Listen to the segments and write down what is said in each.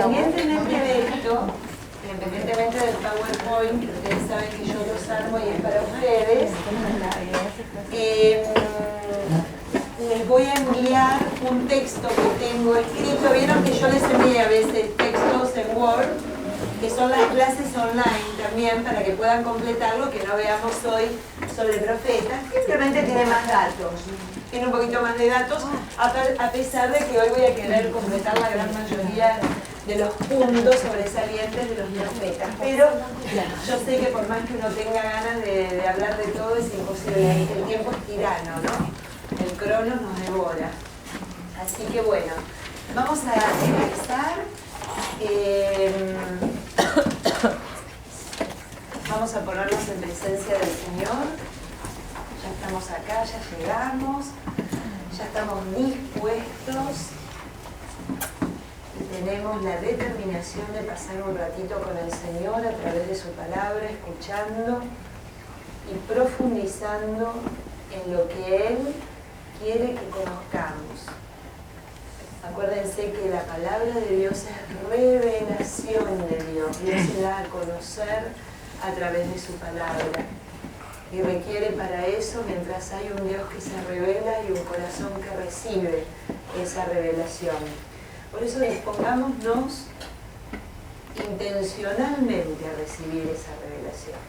independientemente de esto, independientemente del PowerPoint, que ustedes saben que yo los armo y es para ustedes, les voy a enviar un texto que tengo escrito. Vieron que yo les envié a veces textos en Word, que son las clases online también, para que puedan completarlo, que no veamos hoy sobre profetas. Simplemente tiene más datos, tiene un poquito más de datos, a pesar de que hoy voy a querer completar la gran mayoría de los puntos sobresalientes de los profetas. Pero yo sé que por más que uno tenga ganas de hablar de todo, es imposible. El tiempo es tirano, ¿no? El crono nos devora. Así que bueno, vamos a empezar. Vamos a ponernos en presencia del Señor. Ya estamos acá, ya llegamos, ya estamos dispuestos y tenemos la determinación de pasar un ratito con el Señor a través de su palabra, escuchando y profundizando en lo que Él quiere que conozcamos. Acuérdense que la palabra de Dios es revelación de Dios. Dios se da a conocer a través de su palabra. Y requiere para eso, mientras hay un Dios que se revela y un corazón que recibe esa revelación. Por eso dispongámonos intencionalmente a recibir esa revelación.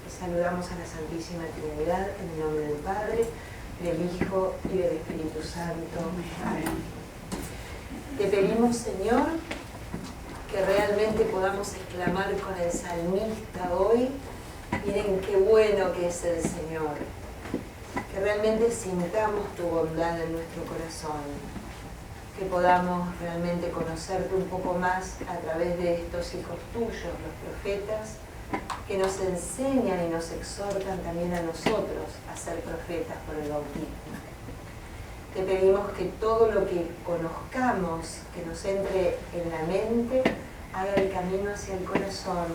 Y saludamos a la Santísima Trinidad en el nombre del Padre, del Hijo y del Espíritu Santo. Amén. Te pedimos, Señor, que realmente podamos exclamar con el salmista hoy: miren qué bueno que es el Señor. Que realmente sintamos tu bondad en nuestro corazón. Que podamos realmente conocerte un poco más a través de estos hijos tuyos, los profetas, que nos enseñan y nos exhortan también a nosotros a ser profetas por el bautismo. Te pedimos que todo lo que conozcamos, que nos entre en la mente, haga el camino hacia el corazón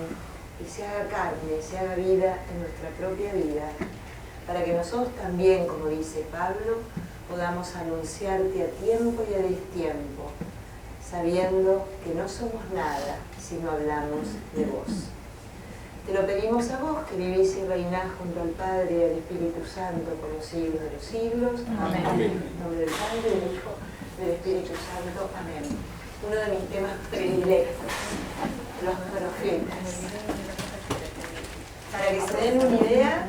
y se haga carne, se haga vida en nuestra propia vida, para que nosotros también, como dice Pablo, podamos anunciarte a tiempo y a destiempo, sabiendo que no somos nada si no hablamos de vos. Te lo pedimos a vos, que vivís y reinás junto al Padre y al Espíritu Santo por los siglos de los siglos. Amén. En nombre del Padre, del Hijo, del Espíritu Santo. Amén. Uno de mis temas predilectos, los profetas. Para que se den una idea,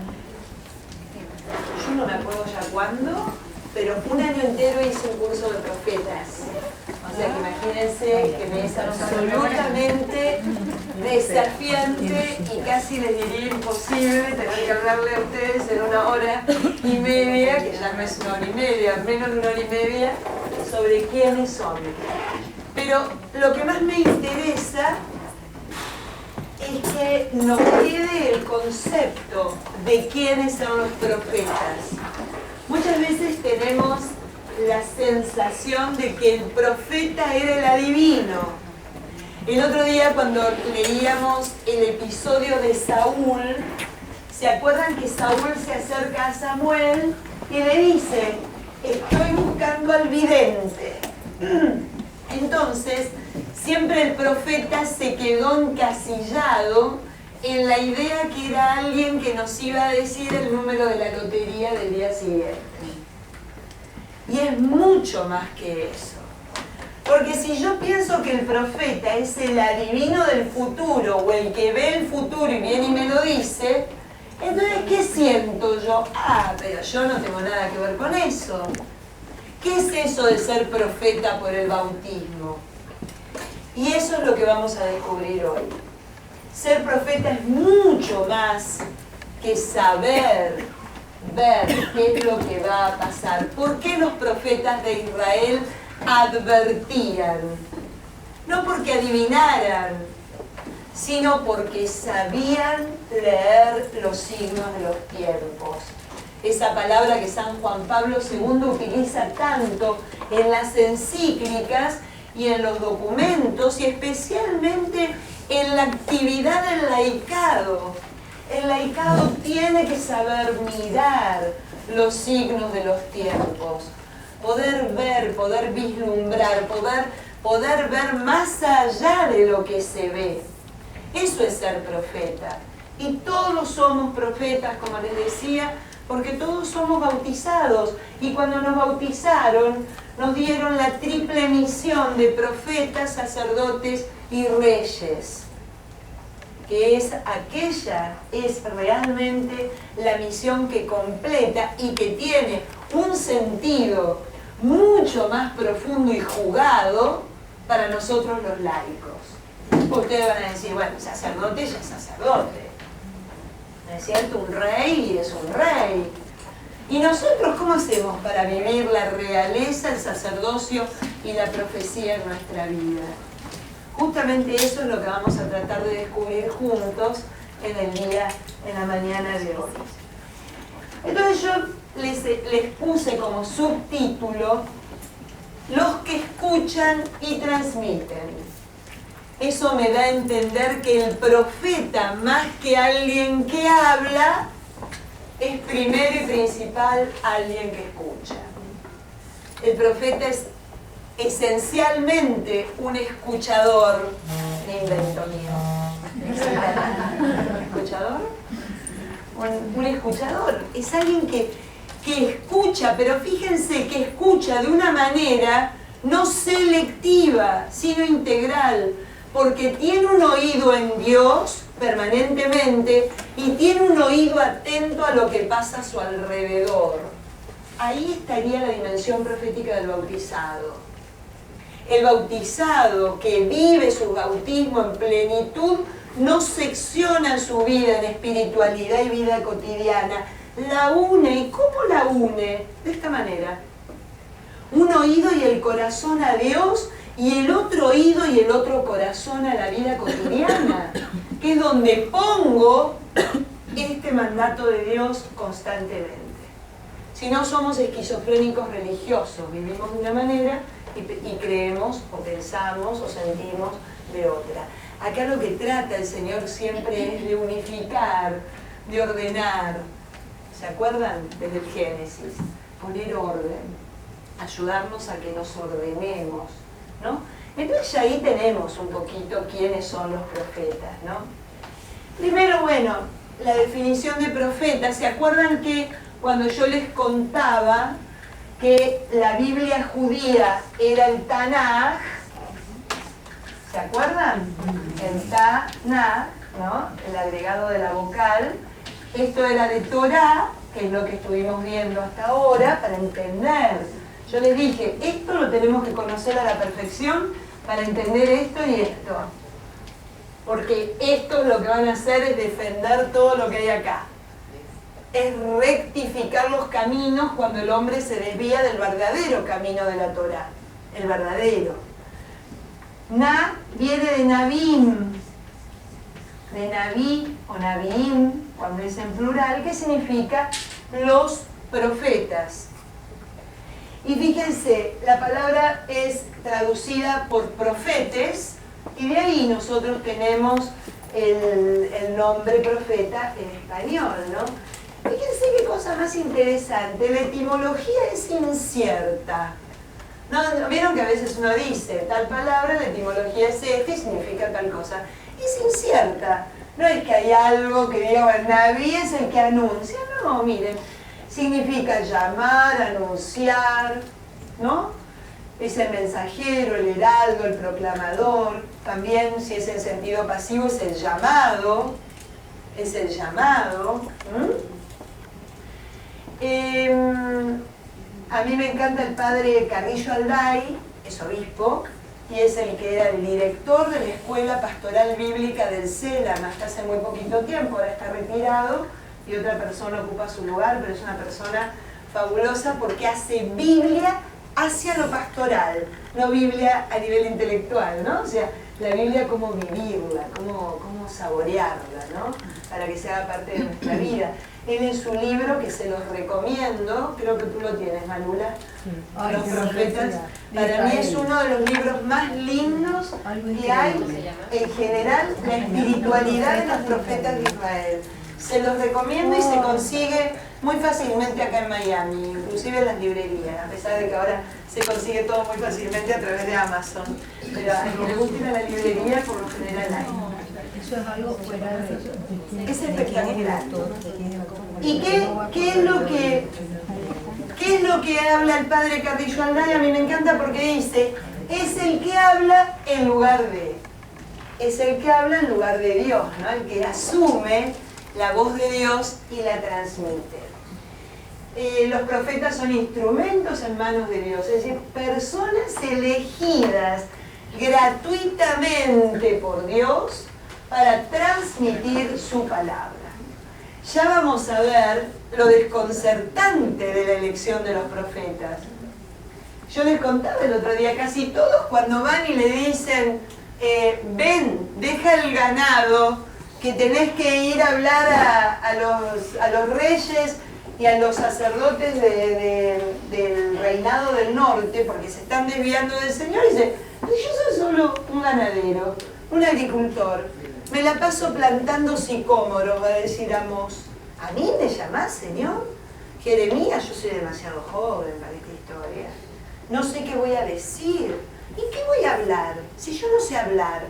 yo no me acuerdo ya cuándo, pero un año entero hice un curso de profetas. O sea que imagínense que me es absolutamente desafiante y casi les diría imposible tener que hablarle a ustedes en 1 hora y media, que ya no es 1 hora y media, menos de 1 hora y media, sobre quiénes son. Pero lo que más me interesa es que nos quede el concepto de quiénes son los profetas. Muchas veces tenemos la sensación de que el profeta era el adivino. El otro día, cuando leíamos el episodio de Saúl, ¿se acuerdan que Saúl se acerca a Samuel y le dice: estoy buscando al vidente? Entonces, siempre el profeta se quedó encasillado en la idea que era alguien que nos iba a decir el número de la lotería del día siguiente. Y es mucho más que eso. Porque si yo pienso que el profeta es el adivino del futuro o el que ve el futuro y viene y me lo dice, entonces ¿qué siento yo? Ah, pero yo no tengo nada que ver con eso. ¿Qué es eso de ser profeta por el bautismo? Y eso es lo que vamos a descubrir hoy. Ser profeta es mucho más que saber, ver qué es lo que va a pasar. ¿Por qué los profetas de Israel advertían? No porque adivinaran, sino porque sabían leer los signos de los tiempos. Esa palabra que San Juan Pablo II utiliza tanto en las encíclicas y en los documentos, y especialmente en la actividad del laicado. El laicado tiene que saber mirar los signos de los tiempos, poder ver, poder vislumbrar, poder poder ver más allá de lo que se ve. Eso es ser profeta. Y todos somos profetas, como les decía, porque todos somos bautizados. Y cuando nos bautizaron, nos dieron la triple misión de profetas, sacerdotes y reyes. Que es realmente la misión que completa y que tiene un sentido mucho más profundo y jugado para nosotros los laicos. Ustedes van a decir, bueno, sacerdote ya es sacerdote, ¿no es cierto? Un rey es un rey. ¿Y nosotros cómo hacemos para vivir la realeza, el sacerdocio y la profecía en nuestra vida? Justamente eso es lo que vamos a tratar de descubrir juntos en la mañana de hoy. Entonces yo les puse como subtítulo los que escuchan y transmiten. Eso me da a entender que el profeta, más que alguien que habla, es primero y principal alguien que escucha. El profeta es esencialmente un escuchador. Me invento mío. ¿Escuchador? Un escuchador. Es alguien que escucha, pero fíjense que escucha de una manera no selectiva, sino integral, porque tiene un oído en Dios permanentemente y tiene un oído atento a lo que pasa a su alrededor. Ahí estaría la dimensión profética del bautizado. El bautizado que vive su bautismo en plenitud no secciona su vida en espiritualidad y vida cotidiana, la une. ¿Y cómo la une? De esta manera. Un oído y el corazón a Dios y el otro oído y el otro corazón a la vida cotidiana, que es donde pongo este mandato de Dios constantemente. Si no, somos esquizofrénicos religiosos, vivimos de una manera y creemos o pensamos o sentimos de otra. Acá lo que trata el Señor siempre es de unificar, de ordenar. ¿Se acuerdan? Desde el Génesis. Poner orden, ayudarnos a que nos ordenemos, ¿no? Entonces ya ahí tenemos un poquito quiénes son los profetas, ¿no? Primero, bueno, la definición de profeta. ¿Se acuerdan que cuando yo les contaba que la Biblia judía era el Tanaj? ¿Se acuerdan? El Tanaj, ¿no? El agregado de la vocal. Esto era de Torah, que es lo que estuvimos viendo hasta ahora, para entender. Yo les dije, esto lo tenemos que conocer a la perfección para entender esto y esto. Porque esto lo que van a hacer es defender todo lo que hay acá. Es rectificar los caminos cuando el hombre se desvía del verdadero camino de la Torah. El verdadero. Na viene de Nabim, de Naví o Nabiim, cuando es en plural, que significa los profetas. Y fíjense, la palabra es traducida por profetes, y de ahí nosotros tenemos el nombre profeta en español, ¿no? Fíjense qué cosa más interesante, la etimología es incierta. ¿No? ¿Vieron que a veces uno dice tal palabra, la etimología es esta y significa tal cosa? Es incierta. No es que hay algo que diga, bueno, Naví es el que anuncia. No, miren, significa llamar, anunciar, ¿no? Es el mensajero, el heraldo, el proclamador. También, si es en sentido pasivo, es el llamado. Es el llamado. A mí me encanta el padre Carrillo Alday, es obispo, y es el que era el director de la Escuela Pastoral Bíblica del CELAM hasta hace muy poquito tiempo. Ahora está retirado y otra persona ocupa su lugar, pero es una persona fabulosa porque hace Biblia hacia lo pastoral, no Biblia a nivel intelectual, ¿no? O sea, la Biblia cómo vivirla, cómo saborearla, ¿no? Para que sea parte de nuestra vida. Él en su libro, que se los recomiendo, creo que tú lo tienes, Malula, Los Profetas, para mí es uno de los libros más lindos que hay en general, la espiritualidad de los profetas de Israel. Se los recomiendo y se consigue muy fácilmente acá en Miami, inclusive en las librerías, a pesar de que ahora se consigue todo muy fácilmente a través de Amazon. Pero a quien le guste ir a la librería, por lo general hay. Eso es algo fuera de... Es espectacular. ¿Y qué es lo que habla el padre Carrillo Andrade? A mí me encanta porque dice, es el que habla en lugar de. Es el que habla en lugar de Dios, ¿no? El que asume la voz de Dios y la transmite. Los profetas son instrumentos en manos de Dios, es decir, personas elegidas gratuitamente por Dios para transmitir su palabra. Ya vamos a ver lo desconcertante de la elección de los profetas. Yo les contaba el otro día, casi todos cuando van y le dicen, ven, deja el ganado, que tenés que ir a hablar a los reyes y a los sacerdotes del reinado del norte, porque se están desviando del Señor, y dice, yo soy solo un ganadero, un agricultor, me la paso plantando sicómoros, va a decir Amós. ¿A mí me llamás, Señor? Jeremías, yo soy demasiado joven para esta historia, no sé qué voy a decir, ¿y qué voy a hablar? Si yo no sé hablar,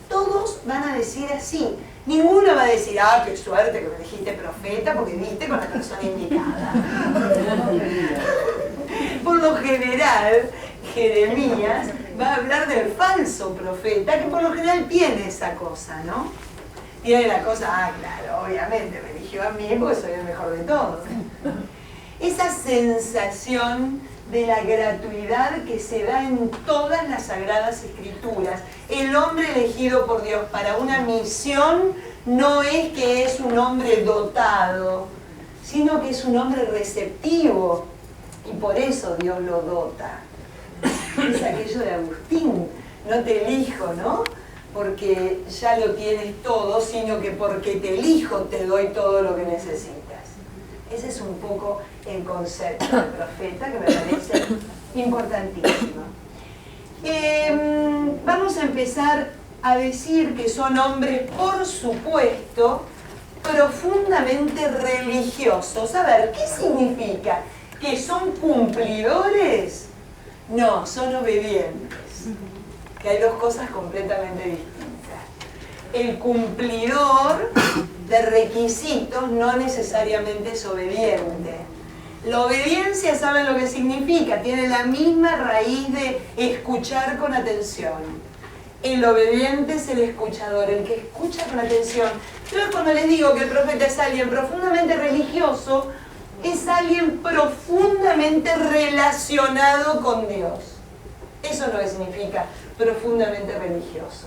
todos van a decir así. Ninguno va a decir, ah, qué suerte que me dijiste profeta porque viste con la persona indicada. Por lo general, Jeremías va a hablar del falso profeta, que por lo general tiene esa cosa, ¿no? Tiene la cosa, ah, claro, obviamente me eligió a mí porque soy el mejor de todos. Esa sensación de la gratuidad que se da en todas las Sagradas Escrituras. El hombre elegido por Dios para una misión no es que es un hombre dotado, sino que es un hombre receptivo, y por eso Dios lo dota. Es aquello de Agustín, no te elijo, ¿no? Porque ya lo tienes todo, sino que porque te elijo te doy todo lo que necesitas. Ese es un poco el concepto del profeta que me parece importantísimo. Vamos a empezar a decir que son hombres, por supuesto, profundamente religiosos. A ver, ¿qué significa? ¿Que son cumplidores? No, son obedientes. Que hay dos cosas completamente distintas. El cumplidor de requisitos no necesariamente es obediente. La obediencia, ¿saben lo que significa? Tiene la misma raíz de escuchar con atención. El obediente es el escuchador, el que escucha con atención. Entonces, cuando les digo que el profeta es alguien profundamente religioso, es alguien profundamente relacionado con Dios. Eso es lo que significa profundamente religioso.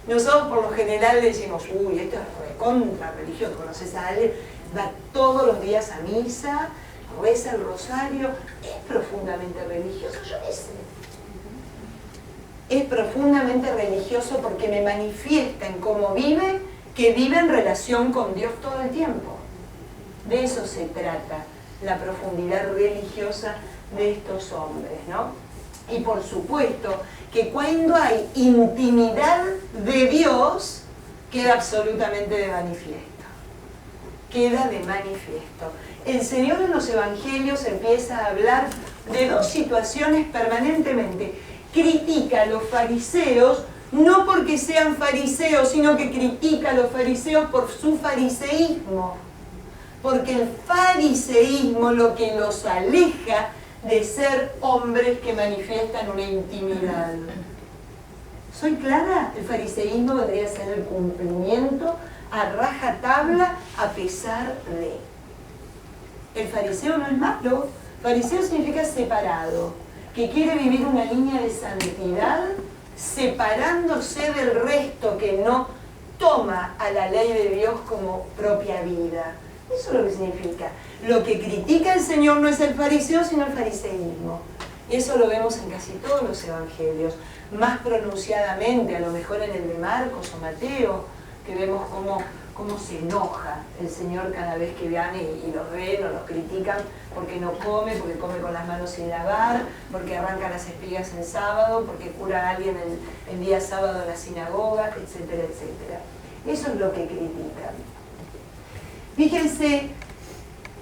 Nosotros por lo general decimos, uy, esto es recontra religioso. Conoces a alguien, va todos los días a misa, reza el rosario, es profundamente religioso. Yo qué sé. Es profundamente religioso porque me manifiesta en cómo vive, que vive en relación con Dios todo el tiempo. De eso se trata la profundidad religiosa de estos hombres, ¿no? Y por supuesto que cuando hay intimidad de Dios, queda absolutamente de manifiesto. Queda de manifiesto. El Señor en los Evangelios empieza a hablar de dos situaciones permanentemente. Critica a los fariseos, no porque sean fariseos, sino que critica a los fariseos por su fariseísmo. Porque el fariseísmo lo que los aleja de ser hombres que manifiestan una intimidad. ¿Soy clara? El fariseísmo vendría a ser el cumplimiento a rajatabla a pesar de. El fariseo no es malo. Fariseo significa separado, que quiere vivir una línea de santidad separándose del resto que no toma a la ley de Dios como propia vida. Eso es lo que significa. Lo que critica el Señor no es el fariseo, sino el fariseísmo. Y eso lo vemos en casi todos los evangelios. Más pronunciadamente, a lo mejor en el de Marcos o Mateo, que vemos cómo se enoja el Señor cada vez que vean y los ven o los critican porque no come, porque come con las manos sin lavar, porque arranca las espigas en sábado, porque cura a alguien el día sábado en la sinagoga, etcétera, etcétera. Eso es lo que critican. Fíjense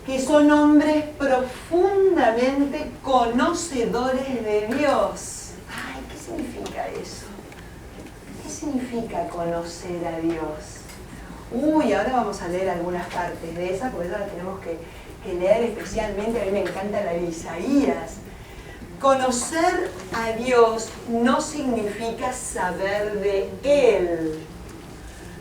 que son hombres profundamente conocedores de Dios. Ay, ¿qué significa eso? ¿Qué significa conocer a Dios? Uy, ahora vamos a leer algunas partes de esa, porque ahora tenemos que leer especialmente, a mí me encanta la de Isaías. Conocer a Dios no significa saber de Él.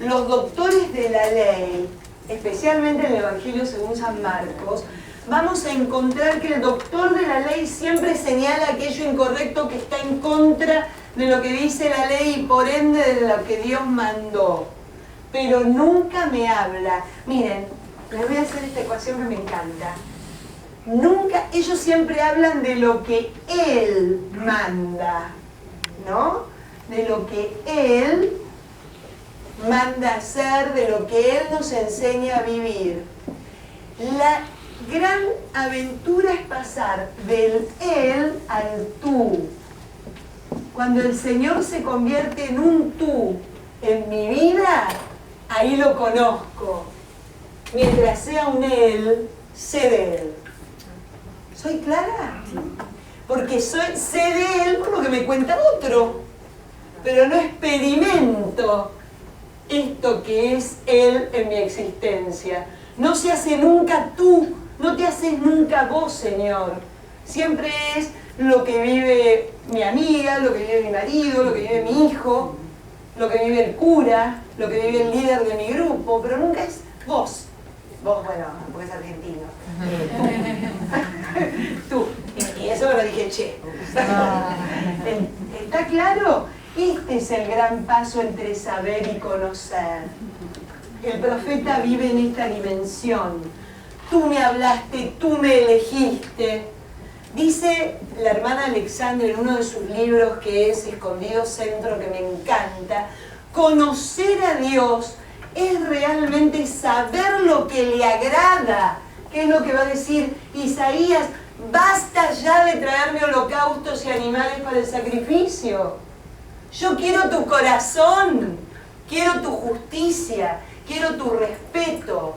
Los doctores de la ley, especialmente en el Evangelio según San Marcos, vamos a encontrar que el doctor de la ley siempre señala aquello incorrecto que está en contra de lo que dice la ley y por ende de lo que Dios mandó. Pero nunca me habla. Miren, les voy a hacer esta ecuación que me encanta. Nunca, ellos siempre hablan de lo que Él manda, ¿no? De lo que Él manda hacer, de lo que Él nos enseña a vivir. La gran aventura es pasar del Él al tú. Cuando el Señor se convierte en un tú en mi vida, ahí lo conozco. Mientras sea un Él, sé de Él. ¿Soy clara? Porque sé de Él por lo que me cuenta otro, pero no experimento esto que es Él en mi existencia. No se hace nunca tú, no te haces nunca vos, Señor. Siempre es lo que vive mi amiga, lo que vive mi marido, lo que vive mi hijo, lo que vive el cura, lo que vive el líder de mi grupo, pero nunca es vos. Vos, bueno, porque es argentino. Tú. Y eso me lo dije, che. ¿Está claro? Este es el gran paso entre saber y conocer. El profeta vive en esta dimensión. Tú me hablaste, tú me elegiste. Dice la hermana Alexandra en uno de sus libros que es Escondido Centro, que me encanta, conocer a Dios es realmente saber lo que le agrada. ¿Qué es lo que va a decir Isaías? Basta ya de traerme holocaustos y animales para el sacrificio. Yo quiero tu corazón, quiero tu justicia, quiero tu respeto,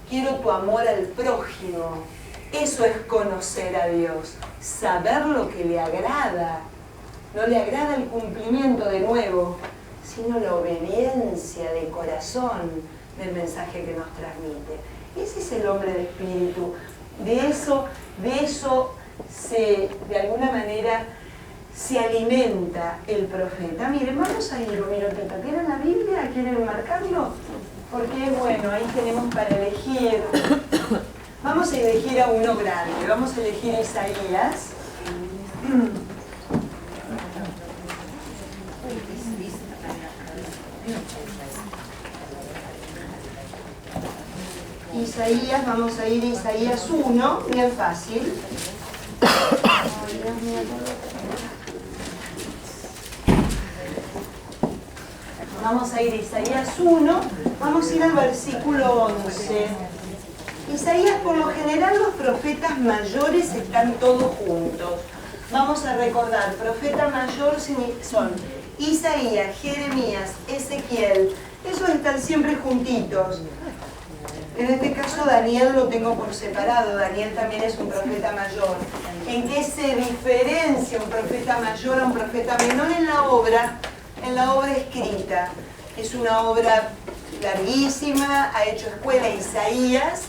quiero tu amor al prójimo. Eso es conocer a Dios, saber lo que le agrada. No le agrada el cumplimiento de nuevo, sino la obediencia de corazón del mensaje que nos transmite. Ese es el hombre de espíritu. De eso de alguna manera se alimenta el profeta. Miren, vamos a ir un minutito. ¿Tienen la Biblia? ¿Quieren marcarlo? Porque es bueno, ahí tenemos para elegir. Vamos a elegir a uno grande. Vamos a elegir Isaías. Isaías, vamos a ir a Isaías 1, bien fácil. Vamos a ir a Isaías 1, vamos a ir al versículo 11. Isaías, por lo general, los profetas mayores están todos juntos. Vamos a recordar, profeta mayor son Isaías, Jeremías, Ezequiel, esos están siempre juntitos. En este caso Daniel lo tengo por separado, Daniel también es un profeta mayor. ¿En qué se diferencia un profeta mayor a un profeta menor en la obra escrita? Es una obra larguísima, ha hecho escuela Isaías.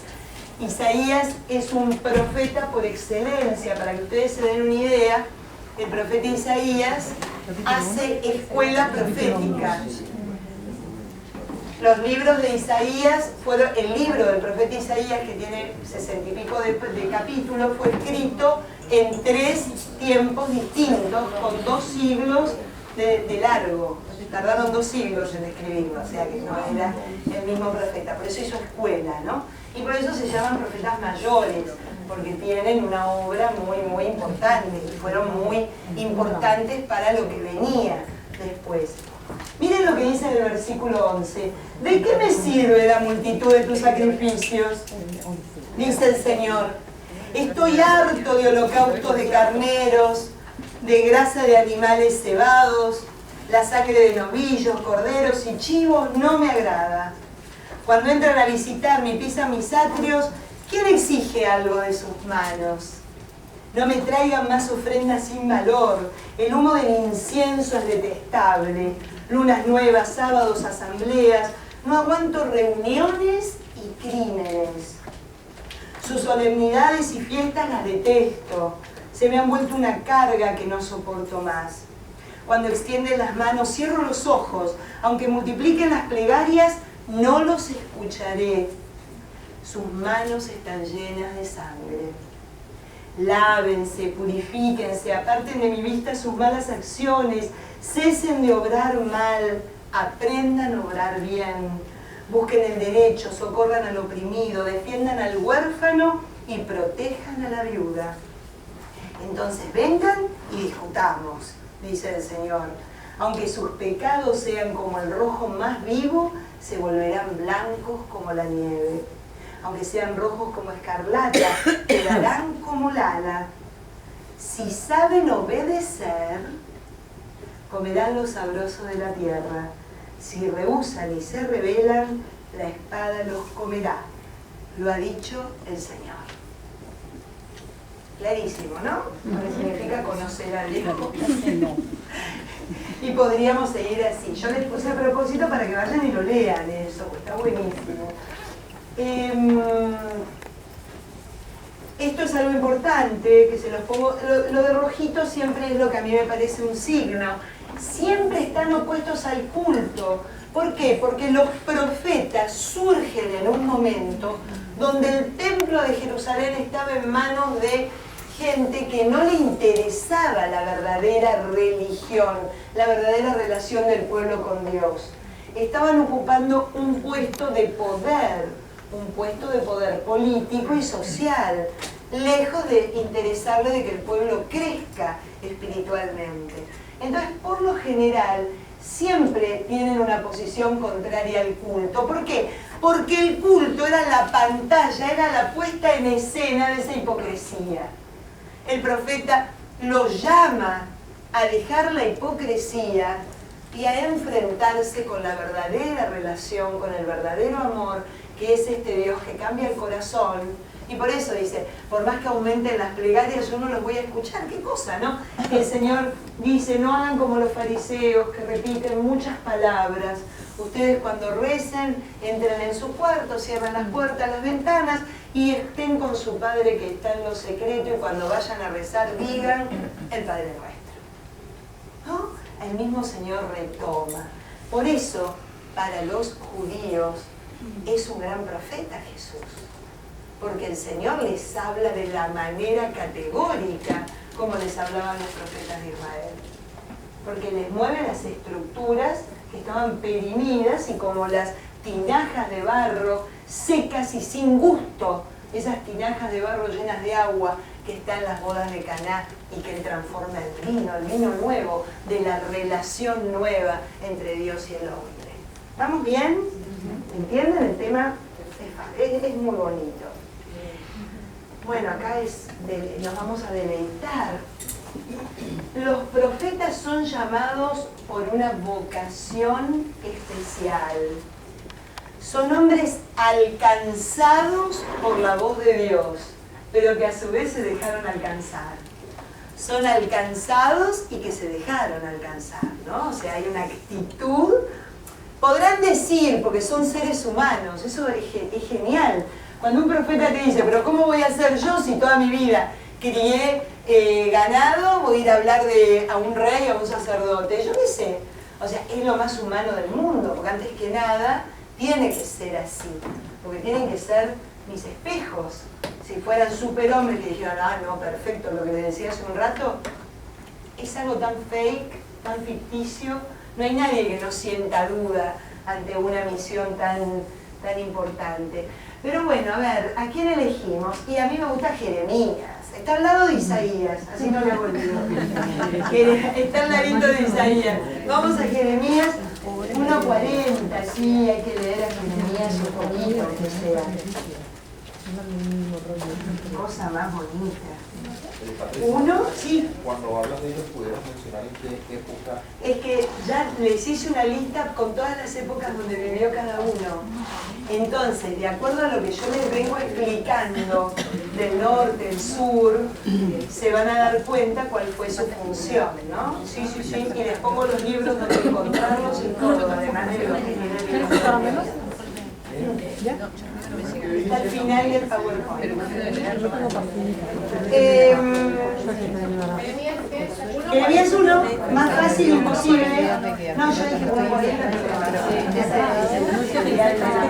Isaías es un profeta por excelencia, para que ustedes se den una idea, el profeta Isaías hace escuela profética. Los libros de Isaías fueron, el libro del profeta Isaías, que tiene 60 y pico de capítulos, fue escrito en 3 tiempos distintos, con 2 siglos de largo. Tardaron 2 siglos en escribirlo, o sea que no era el mismo profeta. Por eso hizo escuela, ¿no? Y por eso se llaman profetas mayores, porque tienen una obra muy, muy importante, y fueron muy importantes para lo que venía después. Miren lo que dice en el versículo 11. ¿De qué me sirve la multitud de tus sacrificios? Dice el Señor. Estoy harto de holocaustos de carneros, de grasa de animales cebados, la sangre de novillos, corderos y chivos no me agrada. Cuando entran a visitarme y pisan mis atrios, ¿quién exige algo de sus manos? No me traigan más ofrendas sin valor. El humo del incienso es detestable. Lunas nuevas, sábados, asambleas. No aguanto reuniones y crímenes. Sus solemnidades y fiestas las detesto. Se me han vuelto una carga que no soporto más. Cuando extienden las manos, cierro los ojos. Aunque multipliquen las plegarias, no los escucharé. Sus manos están llenas de sangre. Lávense, purifíquense, aparten de mi vista sus malas acciones, cesen de obrar mal, aprendan a obrar bien, busquen el derecho, socorran al oprimido, defiendan al huérfano y protejan a la viuda. Entonces vengan y discutamos, dice el Señor. Aunque sus pecados sean como el rojo más vivo, se volverán blancos como la nieve. Aunque sean rojos como escarlata, quedarán como lana. Si saben obedecer, comerán lo sabroso de la tierra. Si rehúsan y se rebelan, la espada los comerá. Lo ha dicho el Señor. Clarísimo, ¿no? Lo que significa conocer a Dios. Y podríamos seguir así. Yo les puse a propósito para que vayan y lo lean eso, pues está buenísimo. Esto es algo importante, que se los pongo, lo de rojito siempre es lo que a mí me parece un signo. Siempre están opuestos al culto. ¿Por qué? Porque los profetas surgen en un momento donde el templo de Jerusalén estaba en manos de gente que no le interesaba la verdadera religión, la verdadera relación del pueblo con Dios. Estaban ocupando un puesto de poder político y social, lejos de interesarle de que el pueblo crezca espiritualmente. Entonces, por lo general, siempre tienen una posición contraria al culto. ¿Por qué? Porque el culto era la pantalla, era la puesta en escena de esa hipocresía. El profeta los llama a dejar la hipocresía y a enfrentarse con la verdadera relación, con el verdadero amor, que es este Dios que cambia el corazón. Y por eso dice, por más que aumenten las plegarias, yo no los voy a escuchar. ¿Qué cosa, no? El Señor dice, no hagan como los fariseos que repiten muchas palabras. Ustedes cuando recen, entren en su cuarto, cierran las puertas, las ventanas y estén con su Padre que está en lo secreto, y cuando vayan a rezar digan el Padre Nuestro. ¿No? El mismo Señor retoma. Por eso, para los judíos, es un gran profeta Jesús. Porque el Señor les habla de la manera categórica como les hablaban los profetas de Israel. Porque les mueve las estructuras que estaban perimidas y como las tinajas de barro secas y sin gusto, esas tinajas de barro llenas de agua que están en las bodas de Caná y que transforma el vino nuevo de la relación nueva entre Dios y el hombre. ¿Vamos bien? ¿Entienden? El tema es muy bonito. Bueno, acá nos vamos a deleitar. Los profetas son llamados por una vocación especial. Son hombres alcanzados por la voz de Dios, pero que a su vez se dejaron alcanzar. Son alcanzados y que se dejaron alcanzar, ¿no? O sea, hay una actitud. Podrán decir, porque son seres humanos, eso es genial. Cuando un profeta te dice, pero ¿cómo voy a ser yo si toda mi vida crié ganado? Voy a ir a hablar a un rey, a un sacerdote, yo qué sé. O sea, es lo más humano del mundo, porque antes que nada tiene que ser así, porque tienen que ser mis espejos. Si fueran superhombres que dijeran, ah, no, perfecto, lo que les decía hace un rato, es algo tan fake, tan ficticio. No hay nadie que no sienta duda ante una misión tan importante. Pero bueno, a ver, ¿a quién elegimos? Y a mí me gusta Jeremías. Está al lado de Isaías, así no le olvido. Está al ladito de Isaías. Vamos a Jeremías 1:40, sí, hay que leer a Jeremías un poquito, aunque sea. Cosa más bonita. Patricia, Uno, sí. cuando hablas de ellos, ¿pudieras mencionar en qué época? Es que ya les hice una lista con todas las épocas donde vivió cada uno. Entonces, de acuerdo a lo que yo les vengo explicando del norte, del sur, se van a dar cuenta cuál fue su función, ¿no? Sí, sí, sí. Y les pongo los libros donde encontrarlos y todo, además de lo que tienen. Está al final del PowerPoint. Jeremías 1, más fácil imposible. No, yo dije muy bonito.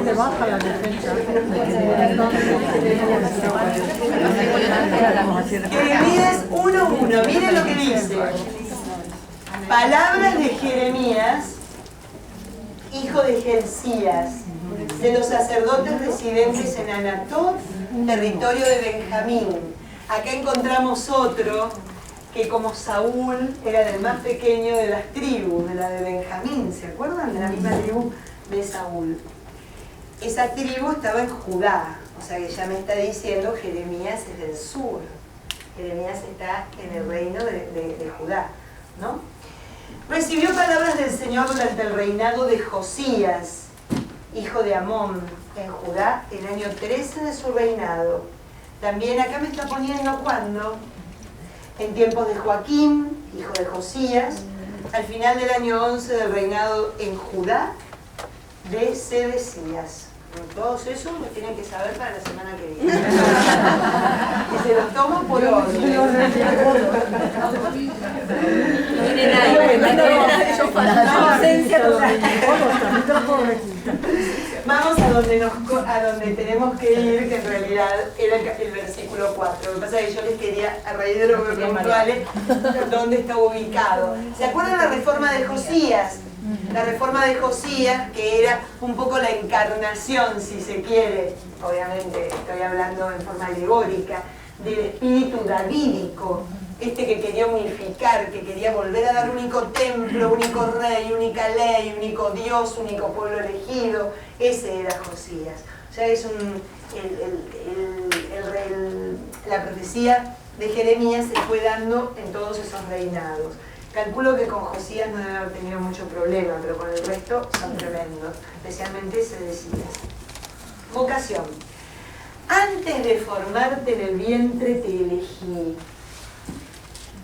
Te baja la defensa. Jeremías 1:1, miren lo que dice. Palabras de Jeremías, hijo de Gelcías, de los sacerdotes residentes en Anatot, territorio de Benjamín. Acá encontramos otro que, como Saúl era el más pequeño de las tribus, de la de Benjamín, ¿se acuerdan? De la misma tribu de Saúl. Esa tribu estaba en Judá, o sea que ya me está diciendo Jeremías es del sur. Jeremías está en el reino de Judá, ¿no? Recibió palabras del Señor durante el reinado de Josías, hijo de Amón, en Judá, el año 13 de su reinado. También acá me está poniendo cuándo. En tiempos de Joaquín, hijo de Josías, al final del año 11 del reinado en Judá, de Sedecías. Todos esos lo tienen que saber para la semana que viene. Y se los tomo por orden. Vamos a donde tenemos que ir, que en realidad era el versículo 4. Lo que pasa es que yo les quería, a raíz de lo que me preguntó Ale, dónde está ubicado. ¿Se acuerdan la reforma de Josías? La reforma de Josías, que era un poco la encarnación, si se quiere, obviamente estoy hablando en forma alegórica, del espíritu davídico, este que quería unificar, que quería volver a dar único templo, único rey, única ley, único Dios, único pueblo elegido. Ese era Josías. O sea, es la profecía de Jeremías se fue dando en todos esos reinados. Calculo que con Josías no debe haber tenido mucho problema, pero con el resto son tremendos, especialmente Sedecías. Vocación. Antes de formarte en el vientre te elegí.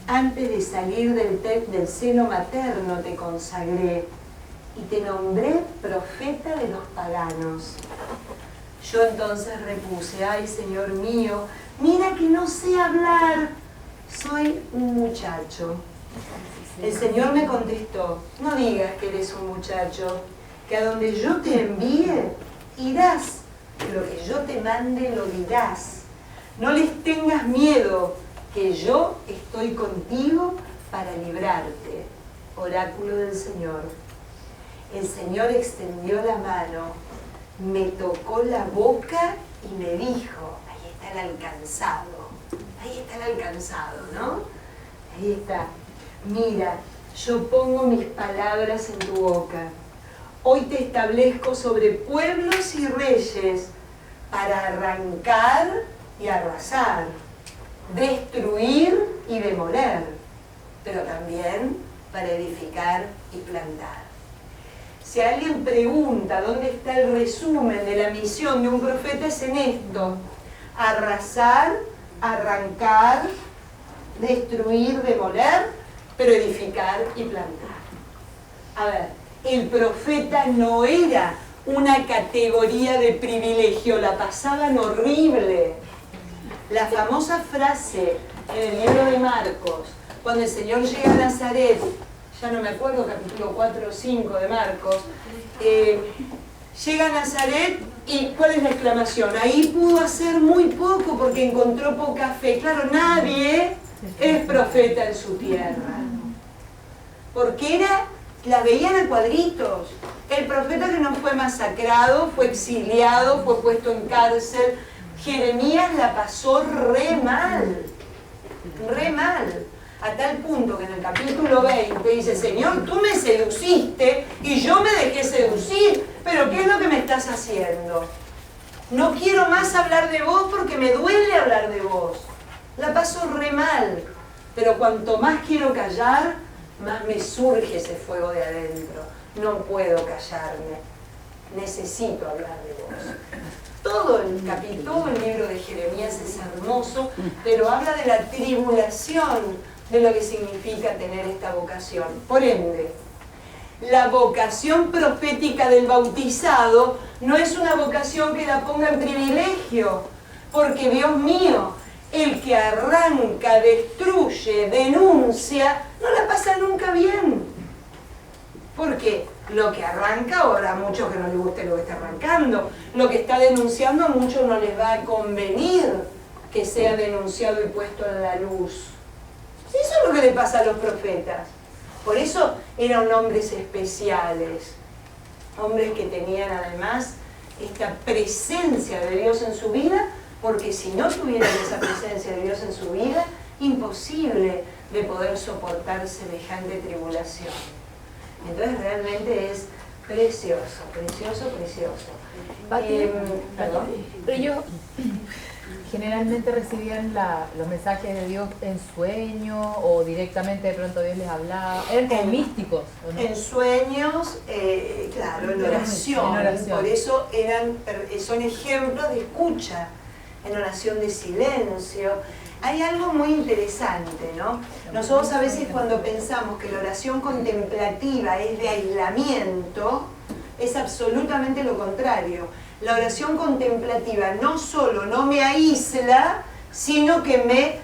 Antes de salir del seno materno te consagré y te nombré profeta de los paganos. Yo entonces repuse, ay Señor mío, mira que no sé hablar, soy un muchacho. El Señor me contestó, no digas que eres un muchacho, que a donde yo te envíe, irás, lo que yo te mande lo dirás. No les tengas miedo, que yo estoy contigo para librarte. Oráculo del Señor. El Señor extendió la mano, me tocó la boca y me dijo, ahí está el alcanzado, ¿no? Ahí está. Mira, yo pongo mis palabras en tu boca. Hoy te establezco sobre pueblos y reyes para arrancar y arrasar, destruir y demoler, pero también para edificar y plantar. Si alguien pregunta dónde está el resumen de la misión de un profeta, es en esto: arrasar, arrancar, destruir, demoler, pero edificar y plantar. A ver, el profeta no era una categoría de privilegio, la pasaban horrible. La famosa frase en el libro de Marcos, cuando el Señor llega a Nazaret, ya no me acuerdo, capítulo 4 o 5 de Marcos, llega a Nazaret y ¿cuál es la exclamación? Ahí pudo hacer muy poco porque encontró poca fe. Claro, nadie es profeta en su tierra. Porque la veían a cuadritos. El profeta que no fue masacrado, fue exiliado, fue puesto en cárcel. Jeremías la pasó re mal, a tal punto que en el capítulo 20 dice, Señor, tú me seduciste y yo me dejé seducir, pero ¿qué es lo que me estás haciendo? No quiero más hablar de vos porque me duele hablar de vos. La paso re mal. Pero cuanto más quiero callar, más me surge ese fuego de adentro. No puedo callarme. Necesito hablar de vos. Todo el libro de Jeremías es hermoso, pero habla de la tribulación de lo que significa tener esta vocación. Por ende, la vocación profética del bautizado no es una vocación que la ponga en privilegio, porque Dios mío, el que arranca, destruye, denuncia, no la pasa nunca bien. Porque lo que arranca, ahora a muchos que no les guste lo que está arrancando, lo que está denunciando a muchos no les va a convenir que sea denunciado y puesto en la luz. Eso es lo que le pasa a los profetas. Por eso eran hombres especiales, hombres que tenían además esta presencia de Dios en su vida, porque si no tuvieran esa presencia de Dios en su vida, imposible de poder soportar semejante tribulación. Entonces realmente es precioso, precioso, precioso. Pero ellos generalmente recibían los mensajes de Dios en sueño o directamente de pronto Dios les hablaba. Eran como místicos, ¿o no? En sueños, claro, en oración. Por eso son ejemplos de escucha, en oración de silencio. Hay algo muy interesante, ¿no? Nosotros a veces cuando pensamos que la oración contemplativa es de aislamiento, es absolutamente lo contrario. La oración contemplativa no solo no me aísla, sino que me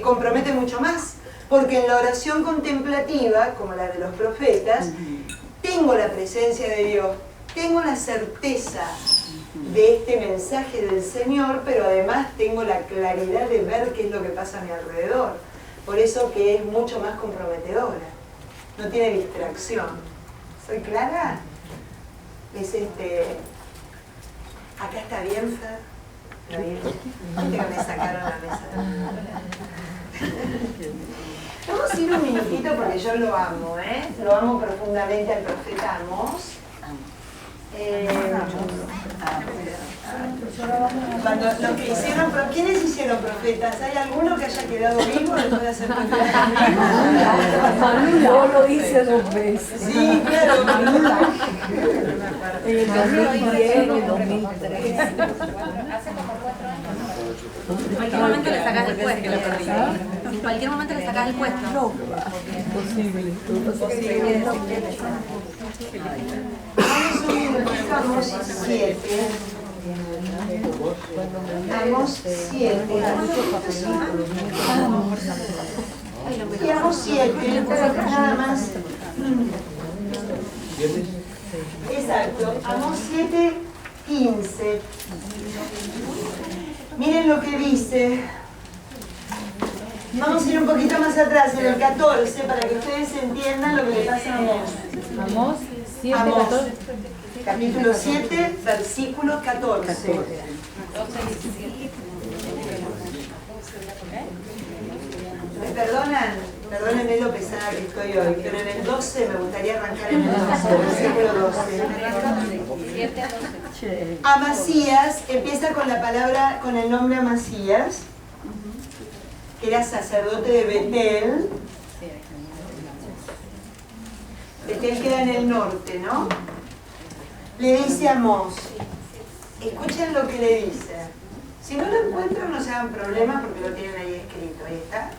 compromete mucho más. Porque en la oración contemplativa, como la de los profetas, tengo la presencia de Dios, tengo la certeza de este mensaje del Señor, pero además tengo la claridad de ver qué es lo que pasa a mi alrededor. Por eso que es mucho más comprometedora. No tiene distracción. ¿Soy clara? Es Acá está bien, Fer. ¿Está bien? Viste que me sacaron la mesa. Vamos a ir un minutito porque yo lo amo, ¿eh? Lo amo profundamente al profeta Amós. Cuando los que hicieron, ¿quiénes hicieron profetas? ¿Hay alguno que haya quedado vivo después de hacer profetas? Yo lo hice 2 veces. Sí, claro. En el 2010, en el 2003. Hace como 4 años. En cualquier momento le sacas el puesto. En cualquier momento le sacas el puesto. No, imposible. Amós 7. Amós 7. Y Amós 7, nada más. Exacto, Amós 7, 15. Miren lo que dice. Vamos a ir un poquito más atrás, en el 14, para que ustedes entiendan lo que le pasa a Amós. Amós 7, Amós, 14. capítulo 7, versículo 14. ¿Me perdonan? Perdónenme lo pesada que estoy hoy, pero en el 12 me gustaría arrancar en el 12, versículo 12. Amasías, empieza con la palabra, con el nombre Amasías, que era sacerdote de Betel. Betel queda en el norte, ¿no? Le dice a Amós, escuchen lo que le dice. Si no lo encuentran, no se hagan problemas porque lo tienen ahí escrito. Ahí está.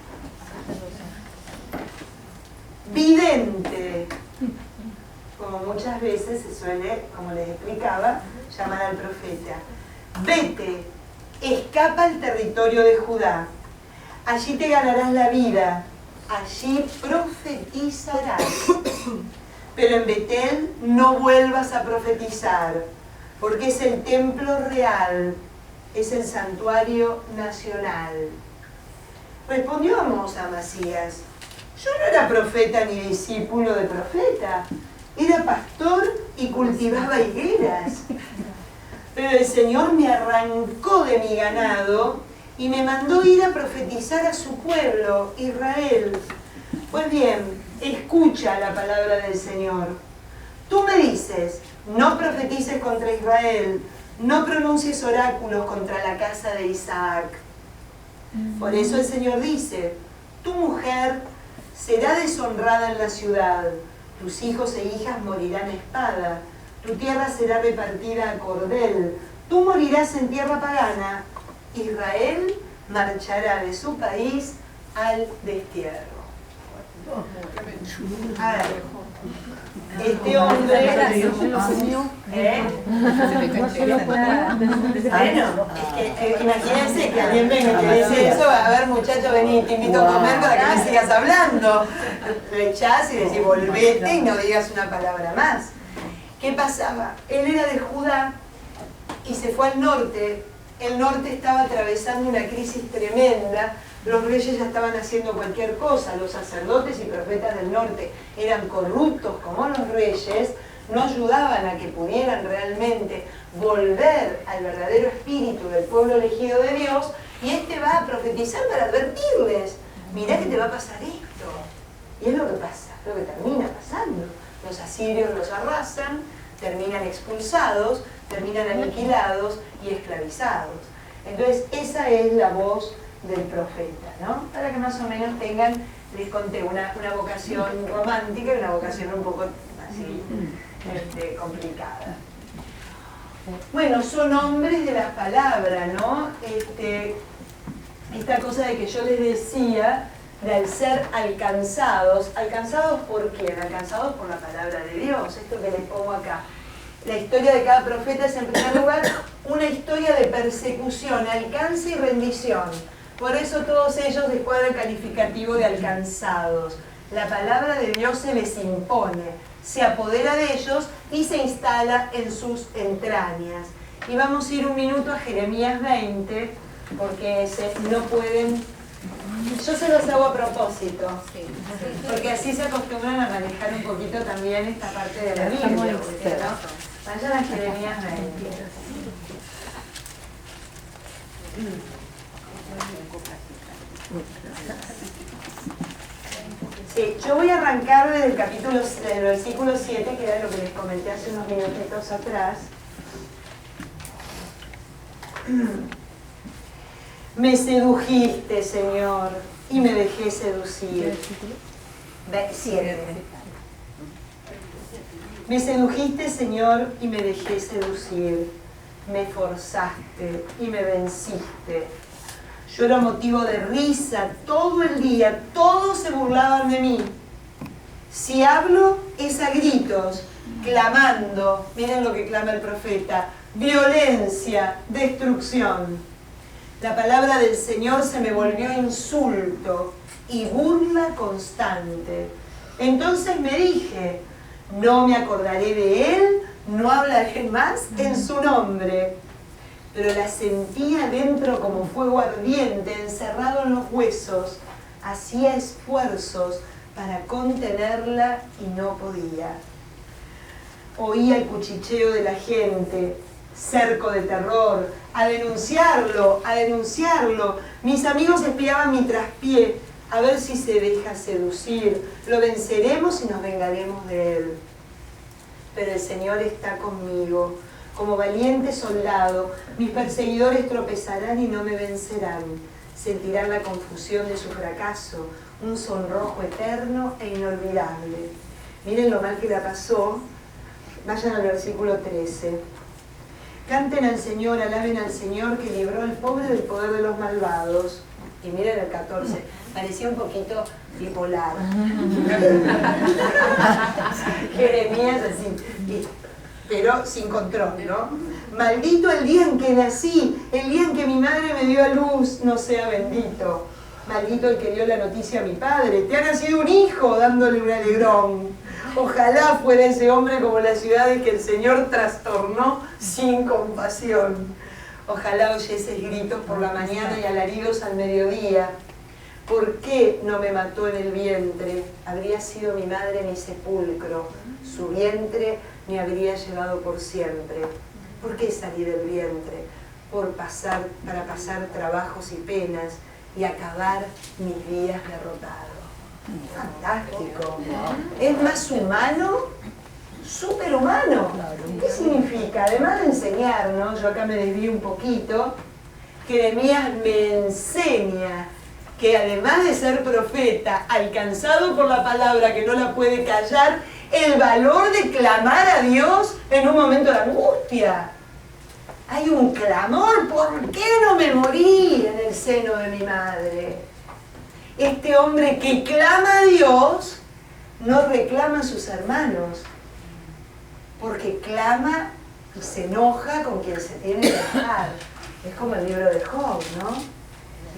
Vidente. Como muchas veces se suele, como les explicaba, llamar al profeta. Vete, escapa al territorio de Judá. Allí te ganarás la vida. Allí profetizarás. Pero en Betel no vuelvas a profetizar, porque es el templo real, es el santuario nacional. Respondió Amós a Amasías, yo no era profeta ni discípulo de profeta, era pastor y cultivaba higueras. Pero el Señor me arrancó de mi ganado y me mandó ir a profetizar a su pueblo, Israel. Pues bien, escucha la palabra del Señor. Tú me dices, no profetices contra Israel, no pronuncies oráculos contra la casa de Isaac. Por eso el Señor dice, tu mujer será deshonrada en la ciudad, tus hijos e hijas morirán a espada, tu tierra será repartida a cordel, tú morirás en tierra pagana, Israel marchará de su país al destierro. A ver, este hombre... Bueno, es que imagínense que alguien venga y le dice eso, a ver muchacho, vení, te invito a comer para que me sigas hablando. Le echás y decís, volvete y no digas una palabra más. ¿Qué pasaba? Él era de Judá y se fue al norte. El norte estaba atravesando una crisis tremenda. Los reyes ya estaban haciendo cualquier cosa. Los sacerdotes y profetas del norte eran corruptos como los reyes. No ayudaban a que pudieran realmente volver al verdadero espíritu del pueblo elegido de Dios. Y este va a profetizar para advertirles. Mirá que te va a pasar esto. Y es lo que pasa, es lo que termina pasando. Los asirios los arrasan, terminan expulsados, terminan aniquilados y esclavizados. Entonces esa es la voz del profeta, ¿no? Para que más o menos tengan, les conté, una vocación romántica y una vocación un poco así complicada. Bueno, son hombres de la palabra, ¿no? Esta cosa de que yo les decía, de al ser alcanzados. ¿Alcanzados por quién? Alcanzados por la palabra de Dios. Esto que les pongo acá. La historia de cada profeta es, en primer lugar, una historia de persecución, alcance y rendición. Por eso todos ellos después del calificativo de alcanzados. La palabra de Dios se les impone, se apodera de ellos y se instala en sus entrañas. Y vamos a ir un minuto a Jeremías 20, porque no pueden... Yo se los hago a propósito, porque así se acostumbran a manejar un poquito también esta parte de la Biblia. ¿No? Vayan a Jeremías 20. Sí, yo voy a arrancar desde el capítulo, del versículo 7, que era lo que les comenté hace unos minutitos atrás. Me sedujiste, Señor, y me dejé seducir. 7. Me sedujiste, Señor, y me dejé seducir. Me forzaste y me venciste. Yo era motivo de risa todo el día, todos se burlaban de mí. Si hablo es a gritos, clamando, miren lo que clama el profeta, violencia, destrucción. La palabra del Señor se me volvió insulto y burla constante. Entonces me dije, no me acordaré de él, no hablaré más en su nombre. Pero la sentía dentro como fuego ardiente, encerrado en los huesos. Hacía esfuerzos para contenerla y no podía. Oía el cuchicheo de la gente, cerco de terror, a denunciarlo, a denunciarlo. Mis amigos espiaban mi traspié, a ver si se deja seducir. Lo venceremos y nos vengaremos de él. Pero el Señor está conmigo. Como valiente soldado, mis perseguidores tropezarán y no me vencerán. Sentirán la confusión de su fracaso, un sonrojo eterno e inolvidable. Miren lo mal que la pasó. Vayan al versículo 13. Canten al Señor, alaben al Señor que libró al pobre del poder de los malvados. Y miren el 14. Parecía un poquito bipolar. Jeremías así. Pero sin control, ¿no? Maldito el día en que nací, el día en que mi madre me dio a luz, no sea bendito. Maldito el que dio la noticia a mi padre, te ha nacido un hijo, dándole un alegrón. Ojalá fuera ese hombre como las ciudades que el Señor trastornó sin compasión. Ojalá oyeses gritos por la mañana y alaridos al mediodía. ¿Por qué no me mató en el vientre? Habría sido mi madre mi sepulcro, su vientre me habría llevado por siempre. ¿Por qué salí del vientre? Para pasar trabajos y penas y acabar mis días derrotado. Fantástico. Es más humano superhumano. ¿Qué significa? Además de enseñarnos, yo acá me desvío un poquito, Jeremías me enseña que además de ser profeta, alcanzado por la palabra que no la puede callar, el valor de clamar a Dios en un momento de angustia. Hay un clamor, ¿por qué no me morí en el seno de mi madre? Este hombre que clama a Dios no reclama a sus hermanos, porque clama y se enoja con quien se tiene que enojar. Es como el libro de Job, ¿no?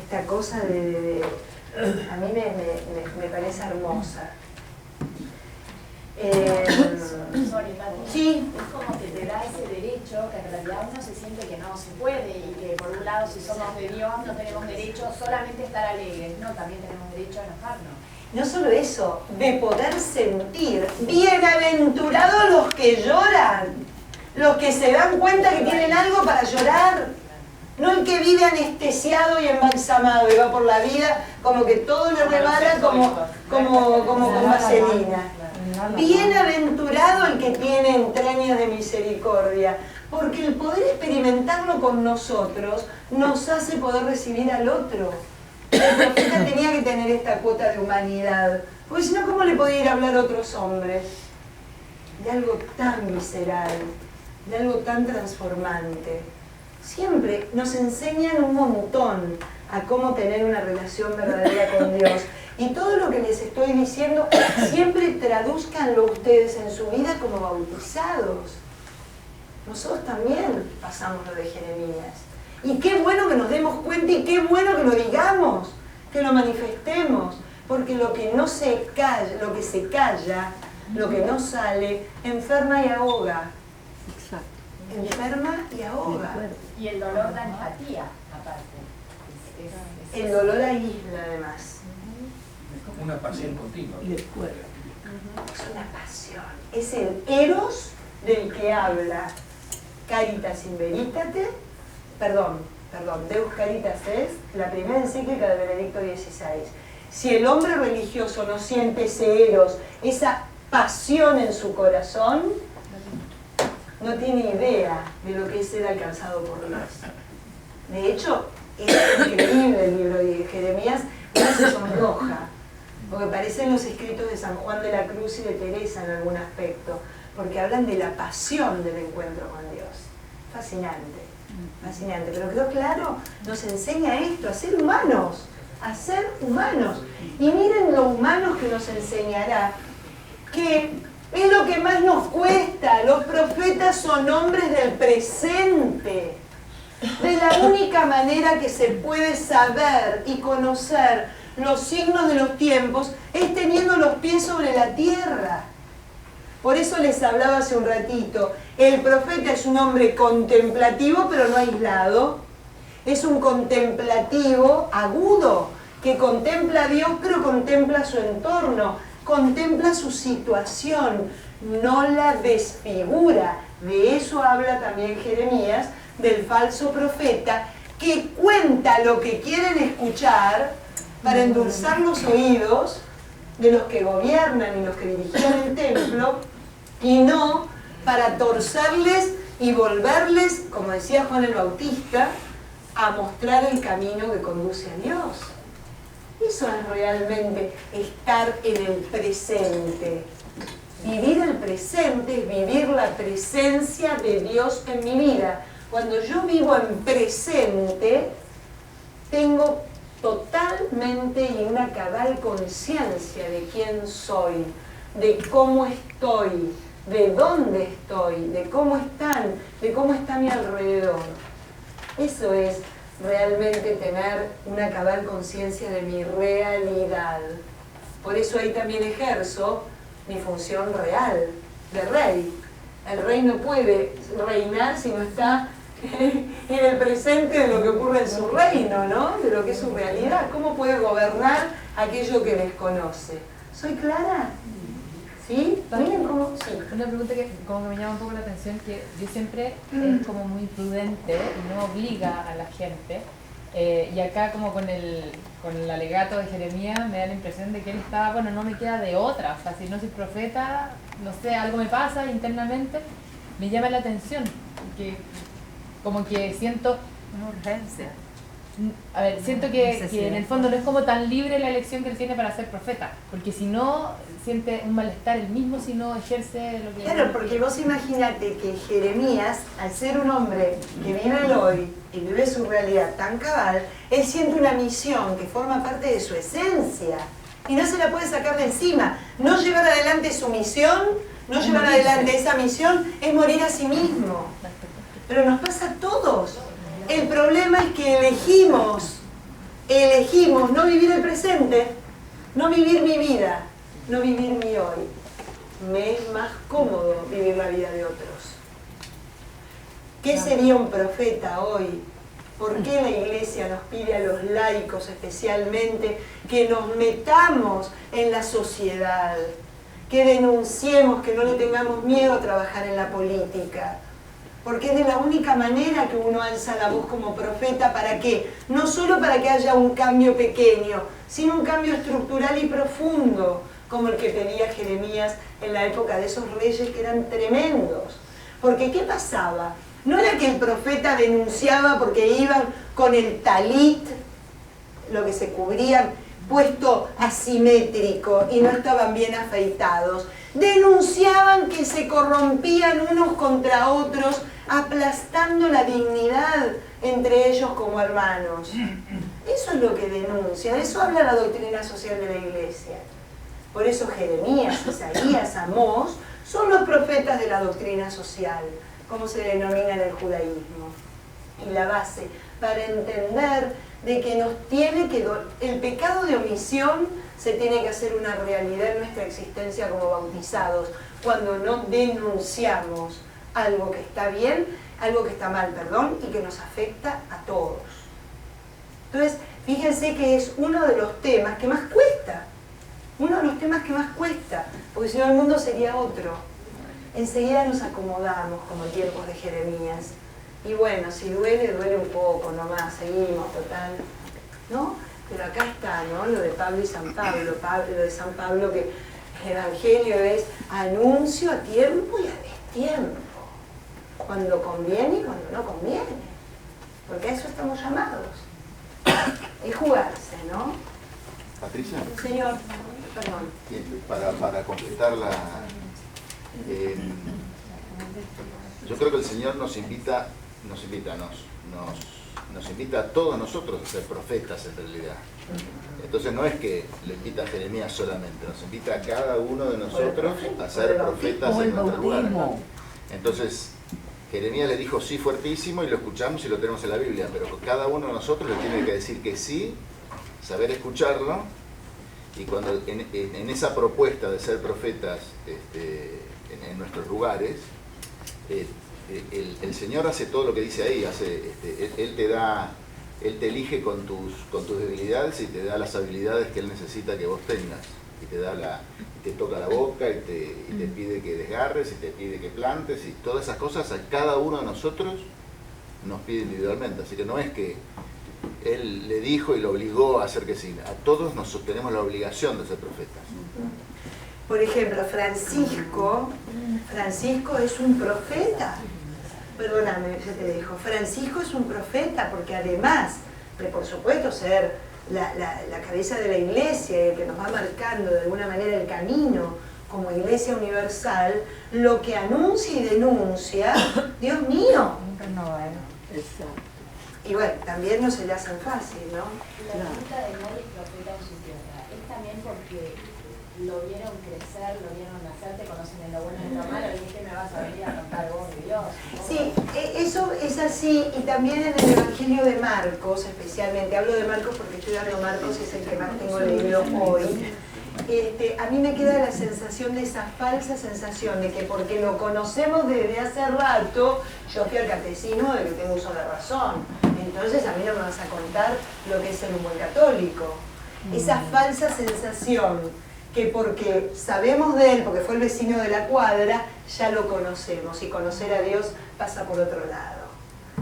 Esta cosa a mí me parece hermosa. Sí. Es como que te da ese derecho que en realidad uno se siente que no se puede y que por un lado si somos de Dios no tenemos derecho solamente a estar alegres, no, también tenemos derecho a enojarnos. No solo eso, de poder sentir. Bienaventurados los que lloran, los que se dan cuenta que tienen algo para llorar. No el que vive anestesiado y embalsamado y va por la vida como que todo le rebala como con vaselina. Bienaventurado el que tiene entrañas de misericordia, porque el poder experimentarlo con nosotros nos hace poder recibir al otro. El profeta tenía que tener esta cuota de humanidad, porque si no, ¿cómo le podía ir a hablar a otros hombres? De algo tan visceral, de algo tan transformante. Siempre nos enseñan un montón a cómo tener una relación verdadera con Dios. Y todo lo que les estoy diciendo, siempre tradúzcanlo ustedes en su vida como bautizados. Nosotros también pasamos lo de Jeremías. Y qué bueno que nos demos cuenta y qué bueno que lo digamos, que lo manifestemos. Porque lo que no se calla, lo que se calla, lo que no sale, enferma y ahoga. Exacto. Enferma y ahoga. Y el dolor da empatía, aparte. El dolor aísla además. Una pasión continua. Y el cuerpo. Es una pasión. Es el eros del que habla Caritas in Veritate, perdón, Deus Caritas es la primera encíclica de Benedicto XVI. Si el hombre religioso no siente ese eros, esa pasión en su corazón, no tiene idea de lo que es ser alcanzado por Dios. De hecho, es increíble el libro de Jeremías, no se sonroja, porque parecen los escritos de San Juan de la Cruz y de Teresa en algún aspecto, porque hablan de la pasión del encuentro con Dios. Fascinante, fascinante. Pero quedó claro, nos enseña esto, a ser humanos, a ser humanos. Y miren lo humanos que nos enseñará, que es lo que más nos cuesta. Los profetas son hombres del presente. De la única manera que se puede saber y conocer los signos de los tiempos es teniendo los pies sobre la tierra. Por eso les hablaba hace un ratito, el profeta es un hombre contemplativo pero no aislado, es un contemplativo agudo, que contempla a Dios pero contempla su entorno, contempla su situación, no la desfigura. De eso habla también Jeremías, del falso profeta, que cuenta lo que quieren escuchar para endulzar los oídos de los que gobiernan y los que dirigían el templo, y no para torcerles y volverles, como decía Juan el Bautista, a mostrar el camino que conduce a Dios. Eso es realmente estar en el presente. Vivir el presente es vivir la presencia de Dios en mi vida. Cuando yo vivo en presente, tengo totalmente y una cabal conciencia de quién soy, de cómo estoy, de dónde estoy, de cómo está mi alrededor. Eso es realmente tener una cabal conciencia de mi realidad. Por eso ahí también ejerzo mi función real de rey. El rey no puede reinar si no está en el presente de lo que ocurre en su reino, ¿no? De lo que es su realidad. ¿Cómo puede gobernar aquello que desconoce? ¿Soy clara? ¿Sí? Miren cómo... Sí. Una pregunta que como que me llama un poco la atención, que Dios siempre es como muy prudente y no obliga a la gente. Y acá como con el alegato de Jeremías me da la impresión de que él estaba, bueno, no me queda de otra. O sea, si no soy profeta, no sé, algo me pasa internamente, me llama la atención, que como que siento, Una urgencia. a ver, siento que en el fondo no es como tan libre la elección que él tiene para ser profeta, porque si no, siente un malestar él mismo si no ejerce lo que... Claro, porque vos imaginate que Jeremías, al ser un hombre que vive el hoy y vive su realidad tan cabal, él siente una misión que forma parte de su esencia y no se la puede sacar de encima. No llevar adelante su misión, no llevar adelante esa misión es morir a sí mismo. Pero nos pasa a todos. El problema es que elegimos no vivir el presente, no vivir mi vida, no vivir mi hoy. Me es más cómodo vivir la vida de otros. ¿Qué sería un profeta hoy? ¿Por qué la Iglesia nos pide a los laicos especialmente que nos metamos en la sociedad, que denunciemos, que no le tengamos miedo a trabajar en la política? Porque es de la única manera que uno alza la voz como profeta. ¿Para qué? No solo para que haya un cambio pequeño, sino un cambio estructural y profundo, como el que pedía Jeremías en la época de esos reyes que eran tremendos. Porque ¿qué pasaba? No era que el profeta denunciaba porque iban con el talit, lo que se cubrían, puesto asimétrico y no estaban bien afeitados. Denunciaban que se corrompían unos contra otros, aplastando la dignidad entre ellos como hermanos. Eso es lo que denuncia, de eso habla la doctrina social de la Iglesia. Por eso Jeremías, Isaías, Amós son los profetas de la doctrina social, como se denomina en el judaísmo. Y la base para entender de que el pecado de omisión se tiene que hacer una realidad en nuestra existencia como bautizados, cuando no denunciamos algo que está bien, algo que está mal, perdón, y que nos afecta a todos. Entonces, fíjense que es uno de los temas que más cuesta, porque si no el mundo sería otro. Enseguida nos acomodamos como en tiempos de Jeremías. Y bueno, si duele, duele un poco nomás, seguimos, total, ¿no? Pero acá está, ¿no? Lo de Pablo y San Pablo, lo de San Pablo, que el Evangelio es anuncio a tiempo y a destiempo, cuando conviene y cuando no conviene, porque a eso estamos llamados. Es jugarse, ¿no? Patricia, Señor, perdón. para completarla, yo creo que el Señor nos invita a todos nosotros a ser profetas en realidad. Entonces no es que le invita a Jeremías solamente, nos invita a cada uno de nosotros a ser profetas en nuestro lugar. Entonces Jeremías le dijo sí fuertísimo y lo escuchamos y lo tenemos en la Biblia, pero cada uno de nosotros le tiene que decir que sí, saber escucharlo, y cuando en esa propuesta de ser profetas en nuestros lugares, el Señor hace todo lo que dice ahí, Él te elige con tus debilidades y te da las habilidades que Él necesita que vos tengas, y te toca la boca y te pide que desgarres y te pide que plantes, y todas esas cosas a cada uno de nosotros nos pide individualmente. Así que no es que Él le dijo y lo obligó a hacer que sí, a todos tenemos la obligación de ser profetas. Por ejemplo, Francisco es un profeta. Perdóname, ya te dejo. Francisco es un profeta porque además de, por supuesto, ser la cabeza de la Iglesia y el que nos va marcando de alguna manera el camino como Iglesia universal, lo que anuncia y denuncia, Dios mío. Exacto. Y bueno, también no se le hacen fácil, ¿no? La pregunta de nadie es profeta en su tierra. Es también porque lo vieron crecer, lo vieron nacer, te conocen en lo bueno y en lo malo, y ¿qué me vas a venir a contar vos de Dios? Sí, eso es así, y también en el Evangelio de Marcos, especialmente, hablo de Marcos porque estoy dando Marcos, es el que más tengo leído hoy. A mí me queda la sensación de esa falsa sensación de que porque lo conocemos desde hace rato, yo fui al catecismo de que tengo uso de razón, entonces a mí no me vas a contar lo que es ser un buen católico. Esa falsa sensación que porque sabemos de él, porque fue el vecino de la cuadra, ya lo conocemos, y conocer a Dios pasa por otro lado.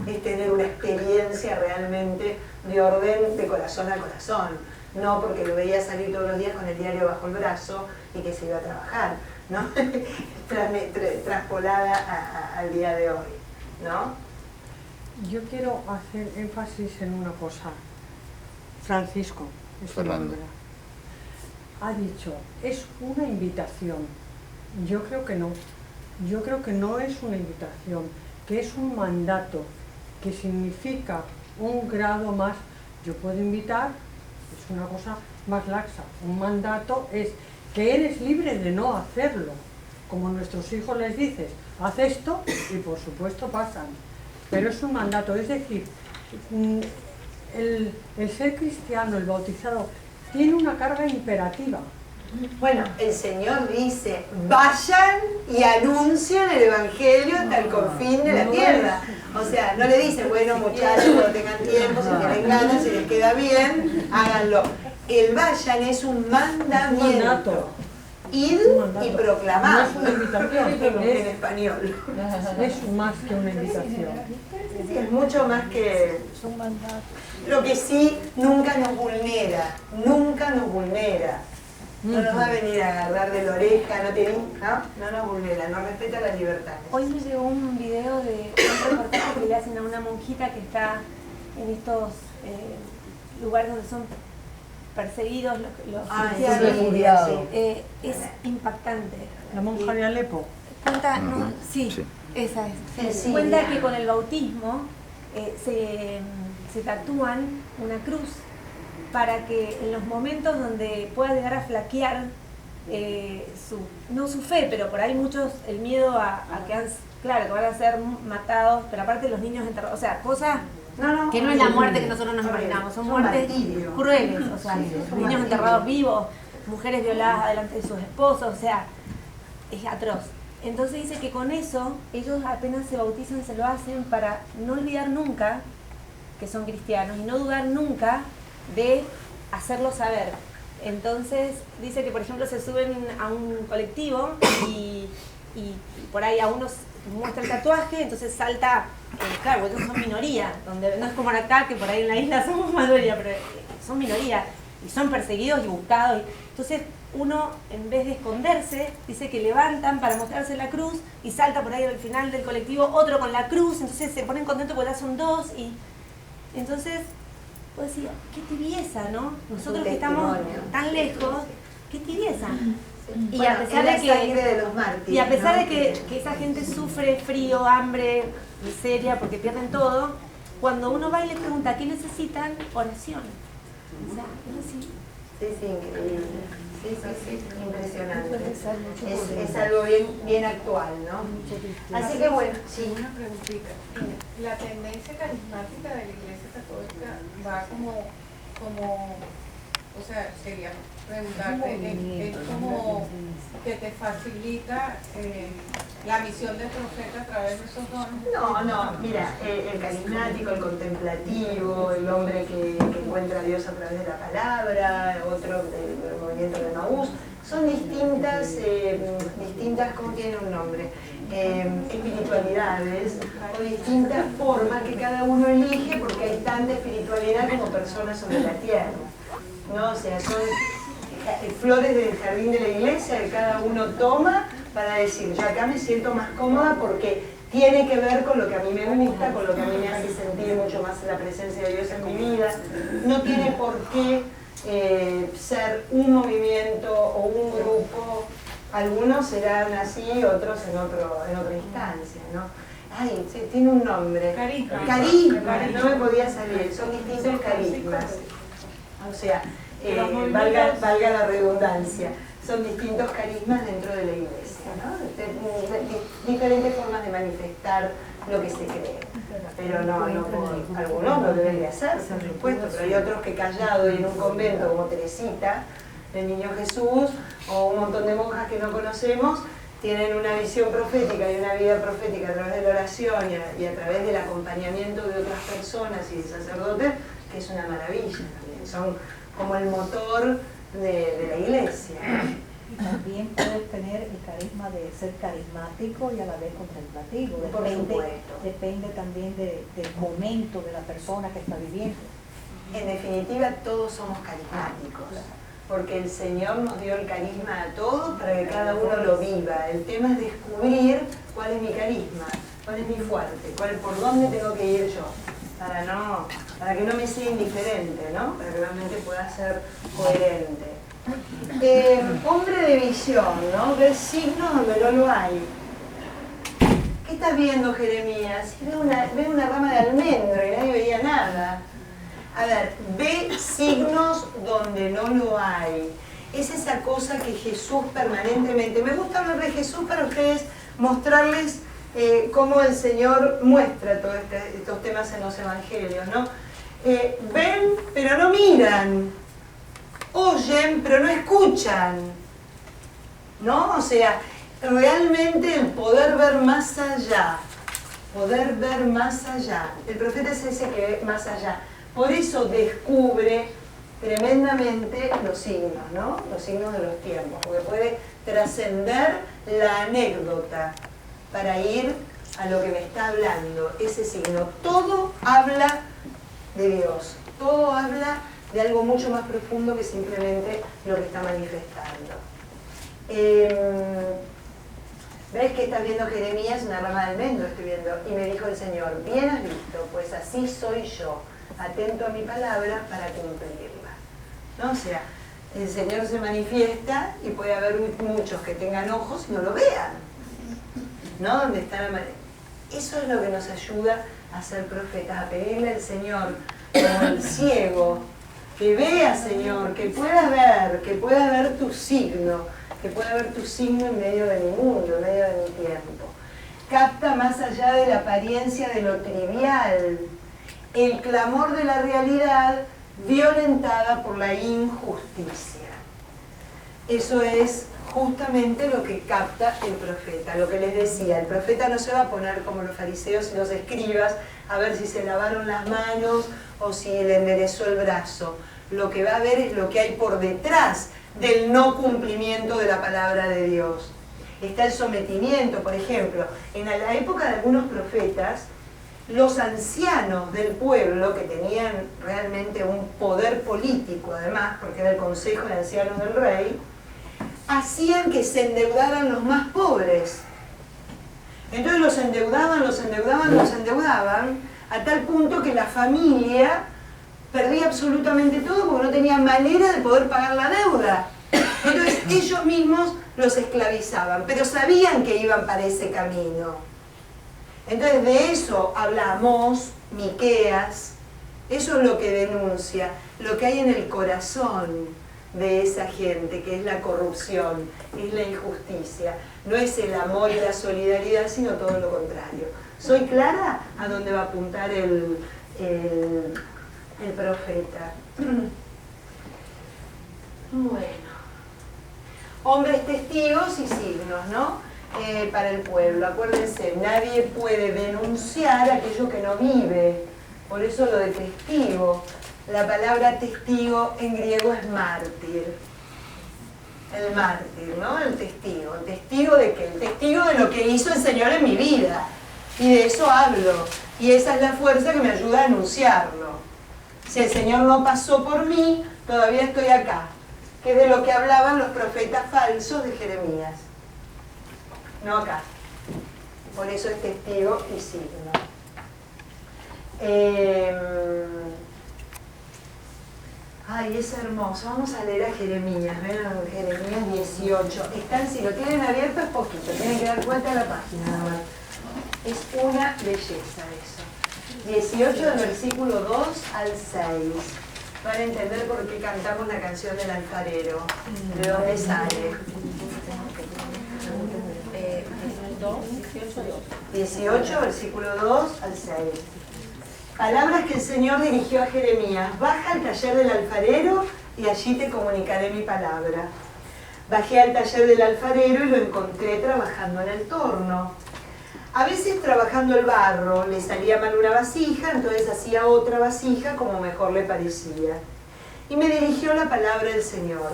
Es tener una experiencia realmente de orden de corazón a corazón, no porque lo veía salir todos los días con el diario bajo el brazo y que se iba a trabajar. ¿no? Traspolada al día de hoy, ¿no? Yo quiero hacer énfasis en una cosa. Francisco, es su Fernando. nombre, ha dicho, es una invitación. Yo creo que no. Yo creo que no es una invitación, que es un mandato, que significa un grado más. Yo puedo invitar, es una cosa más laxa. Un mandato es que eres libre de no hacerlo. Como nuestros hijos les dices, haz esto y por supuesto pasan. Pero es un mandato, es decir, el ser cristiano, el bautizado, tiene una carga imperativa. Bueno, el Señor dice, vayan y anuncien el Evangelio hasta el confín de la tierra. O sea, no le dice, bueno muchachos, cuando tengan tiempo, si tienen ganas, si les queda bien, háganlo. El vayan es un mandamiento. Id y proclamad. No es una invitación, En español. es más que una invitación. Sí, es mucho más que... Lo que sí nunca nos vulnera, nunca nos vulnera. No nos va a venir a agarrar de la oreja, no nos vulnera, nos respeta las libertades. Hoy me llegó un video de un reportaje que le hacen a una monjita que está en estos lugares donde son perseguidos los cristianos. Es impactante. La monja de Alepo. Cuenta, esa es. Cuenta que con el bautismo se tatúan una cruz para que en los momentos donde pueda llegar a flaquear no su fe, pero por ahí muchos, el miedo a que van a ser matados, pero aparte los niños enterrados, o sea, cosas que no es la muerte que nosotros nos imaginamos, son muertes crueles, o sea, niños enterrados vivos, mujeres violadas delante de sus esposos, o sea, es atroz. Entonces dice que con eso, ellos apenas se bautizan, se lo hacen para no olvidar nunca que son cristianos y no dudar nunca de hacerlo saber. Entonces dice que por ejemplo se suben a un colectivo y por ahí a unos muestra el tatuaje, entonces salta, claro, ellos son minoría, donde no es como acá que por ahí en la isla somos mayoría, pero son minoría y son perseguidos y buscados. Entonces uno, en vez de esconderse, dice que levantan para mostrarse la cruz y salta por ahí al final del colectivo otro con la cruz, entonces se ponen contentos porque ya son dos y entonces pues decir, qué tibieza, ¿no? Nosotros que estamos tan lejos, qué tibieza. Y bueno, a pesar de que esa gente sufre frío, hambre, miseria, porque pierden todo, cuando uno va y le pregunta qué necesitan, oración. O sea, es así. Sí, increíble. Sí, impresionante. Es algo bien actual, ¿no? Así que bueno, sí. Una preguntita. La tendencia carismática de la Iglesia Católica va como o sea, sería preguntarte, es como que te facilita la misión del profeta a través de esos dones. No, mira, el carismático, el contemplativo, el hombre que encuentra a Dios a través de la palabra, otro del movimiento de Maús, son distintas, ¿cómo tiene un nombre? Espiritualidades o distintas formas que cada uno elige porque hay tanta espiritualidad como personas sobre la tierra, ¿no? O sea, son flores del jardín de la iglesia que cada uno toma para decir, yo acá me siento más cómoda porque tiene que ver con lo que a mí me gusta, con lo que a mí me hace sentir mucho más la presencia de Dios en mi vida. No tiene por qué ser un movimiento o un grupo. Algunos serán así, otros en otra instancia, ¿no? Ay, sí, tiene un nombre. Carisma, no me podía salir, son distintos carismas. O sea, valga la redundancia, son distintos carismas dentro de la iglesia, ¿no? Diferentes formas de manifestar lo que se cree. Pero algunos lo deben de hacer, por supuesto, pero hay otros que callados y en un convento como Teresita, el Niño Jesús, o un montón de monjas que no conocemos, tienen una visión profética y una vida profética a través de la oración y a través del acompañamiento de otras personas y de sacerdotes, que es una maravilla también. Son como el motor de la iglesia. Y también puedes tener el carisma de ser carismático y a la vez contemplativo. Depende también del momento de la persona que está viviendo. En definitiva, todos somos carismáticos. porque el Señor nos dio el carisma a todos para que cada uno lo viva. El tema es descubrir cuál es mi carisma, cuál es mi fuerte, por dónde tengo que ir yo, para que no me sea indiferente, ¿no? Para que realmente pueda ser coherente. Hombre de visión, ¿no? Ver signos donde no lo hay. ¿Qué estás viendo, Jeremías? Ve una rama de almendro y nadie veía nada. A ver, ve signos donde no lo hay. Es esa cosa que Jesús permanentemente... Me gusta hablar de Jesús para ustedes mostrarles cómo el Señor muestra todos estos temas en los evangelios, ¿no? Ven, pero no miran. Oyen, pero no escuchan. ¿No? O sea, realmente el poder ver más allá. Poder ver más allá. El profeta es ese que ve más allá. Por eso descubre tremendamente los signos, ¿no? Los signos de los tiempos, porque puede trascender la anécdota para ir a lo que me está hablando, ese signo. Todo habla de Dios, todo habla de algo mucho más profundo que simplemente lo que está manifestando. ¿Ves que estás viendo, Jeremías? Una rama de almendro estoy viendo. Y me dijo el Señor, bien has visto, pues así soy yo, atento a mi palabra para cumplirla. ¿No? O sea, el Señor se manifiesta y puede haber muchos que tengan ojos y no lo vean. ¿No? Donde está la manera. Eso es lo que nos ayuda a ser profetas, a pedirle al Señor, como el ciego, que vea, Señor, que pueda ver tu signo, que pueda ver tu signo en medio de mi mundo, en medio de mi tiempo. Capta más allá de la apariencia de lo trivial, el clamor de la realidad violentada por la injusticia. Eso es justamente lo que capta el profeta, lo que les decía. El profeta no se va a poner como los fariseos y los escribas a ver si se lavaron las manos o si le enderezó el brazo. Lo que va a ver es lo que hay por detrás del no cumplimiento de la palabra de Dios. Está el sometimiento, por ejemplo. En la época de algunos profetas, los ancianos del pueblo, que tenían realmente un poder político además, porque era el consejo de ancianos del rey, hacían que se endeudaran los más pobres. Entonces los endeudaban, a tal punto que la familia perdía absolutamente todo porque no tenía manera de poder pagar la deuda. Entonces ellos mismos los esclavizaban, pero sabían que iban para ese camino. Entonces de eso hablamos, Miqueas, eso es lo que denuncia, lo que hay en el corazón de esa gente, que es la corrupción, es la injusticia, no es el amor y la solidaridad, sino todo lo contrario. ¿Soy clara a dónde va a apuntar el profeta? Bueno, hombres testigos y signos, ¿no? Para el pueblo. Acuérdense, nadie puede denunciar aquello que no vive, por eso lo de testigo. La palabra testigo en griego es mártir. El mártir, ¿no? El testigo. ¿El testigo de qué? El testigo de lo que hizo el Señor en mi vida. Y de eso hablo. Y esa es la fuerza que me ayuda a anunciarlo. Si el Señor no pasó por mí, todavía estoy acá. Que es de lo que hablaban los profetas falsos de Jeremías. No acá. Por eso es testigo y signo. Ay, es hermoso. Vamos a leer a Jeremías. Ven a Jeremías 18. Están, si lo tienen abierto es poquito. Tienen que dar vuelta a la página nada más. Es una belleza eso. 18 del versículo 2 al 6. Para entender por qué cantamos la canción del alfarero. ¿De dónde sale? 18, versículo 2 al 6. Palabras que el Señor dirigió a Jeremías. Baja al taller del alfarero y allí te comunicaré mi palabra. Bajé al taller del alfarero y lo encontré trabajando en el torno. A veces trabajando el barro, le salía mal una vasija, entonces hacía otra vasija como mejor le parecía. Y me dirigió la palabra del Señor.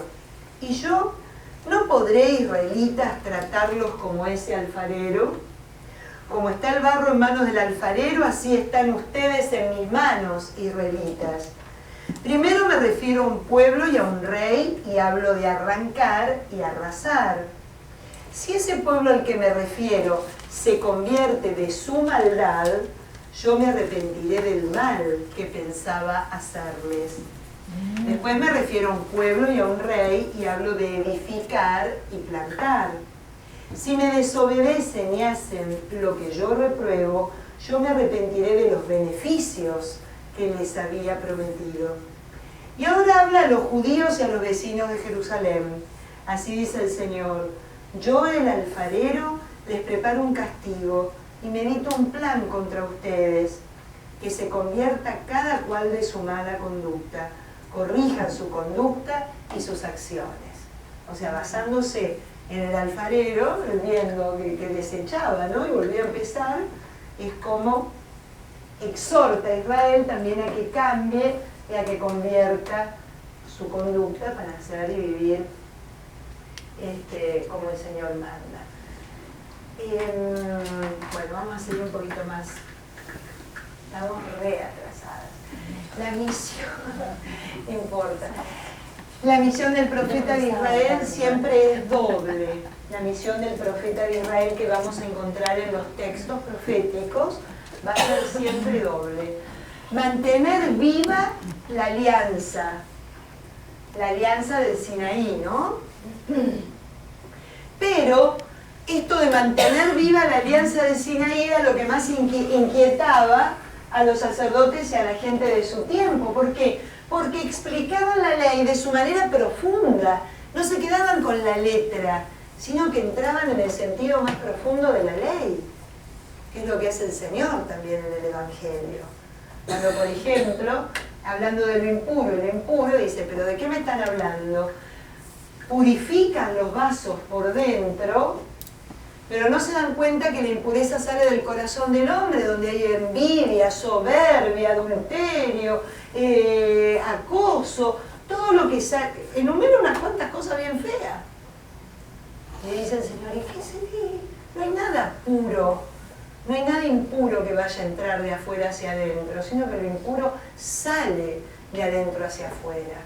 Y yo, ¿no podré, israelitas, tratarlos como ese alfarero? Como está el barro en manos del alfarero, así están ustedes en mis manos, israelitas. Primero me refiero a un pueblo y a un rey y hablo de arrancar y arrasar. Si ese pueblo al que me refiero se convierte de su maldad, yo me arrepentiré del mal que pensaba hacerles. Después me refiero a un pueblo y a un rey y hablo de edificar y plantar. Si me desobedecen y hacen lo que yo repruebo, yo me arrepentiré de los beneficios que les había prometido. Y ahora habla a los judíos y a los vecinos de Jerusalén. Así dice el Señor: yo, el alfarero, les preparo un castigo y medito un plan contra ustedes, que se convierta cada cual de su mala conducta, corrijan su conducta y sus acciones. O sea, basándose en el alfarero, viendo que desechaba, ¿no? Y volvió a empezar, es como exhorta a Israel también a que cambie y a que convierta su conducta para hacer y vivir como el Señor manda. Bueno, vamos a seguir un poquito más. Estamos re atrasadas. La misión importa. La misión del profeta de Israel siempre es doble. La misión del profeta de Israel que vamos a encontrar en los textos proféticos va a ser siempre doble. Mantener viva la alianza del Sinaí, ¿no? Pero esto de mantener viva la alianza del Sinaí era lo que más inquietaba a los sacerdotes y a la gente de su tiempo. ¿Por qué? Porque explicaban la ley de su manera profunda, no se quedaban con la letra, sino que entraban en el sentido más profundo de la ley, que es lo que hace el Señor también en el Evangelio. Cuando, por ejemplo, hablando de lo impuro, el impuro dice: ¿pero de qué me están hablando? Purifican los vasos por dentro, pero no se dan cuenta que la impureza sale del corazón del hombre, donde hay envidia, soberbia, adulterio, acoso, todo lo que sale. Enumera unas cuantas cosas bien feas. Y dice el Señor: ¿y qué se ve? No hay nada puro, no hay nada impuro que vaya a entrar de afuera hacia adentro, sino que lo impuro sale de adentro hacia afuera,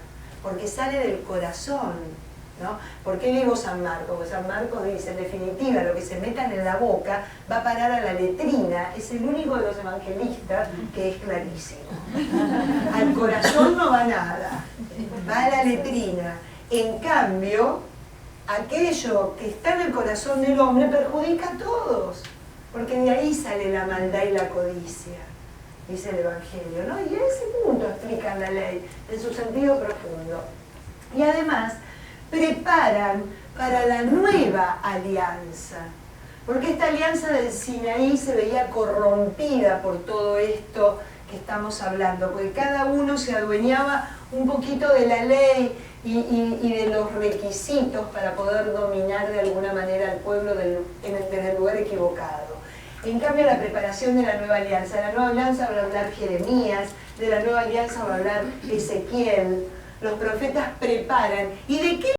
porque sale del corazón. ¿No? ¿Por qué digo San Marcos? Porque San Marcos dice, en definitiva, lo que se metan en la boca va a parar a la letrina. Es el único de los evangelistas que es clarísimo. Al corazón no va nada, va a la letrina. En cambio, aquello que está en el corazón del hombre perjudica a todos, porque de ahí sale la maldad y la codicia, dice el Evangelio, ¿no? Y a ese punto explican la ley, en su sentido profundo. Y además, preparan para la nueva alianza, porque esta alianza del Sinaí se veía corrompida por todo esto que estamos hablando, porque cada uno se adueñaba un poquito de la ley y de los requisitos para poder dominar de alguna manera al pueblo en el lugar equivocado. En cambio, la preparación de la nueva alianza va a hablar Jeremías, de la nueva alianza va a hablar Ezequiel. Los profetas preparan. ¿Y de qué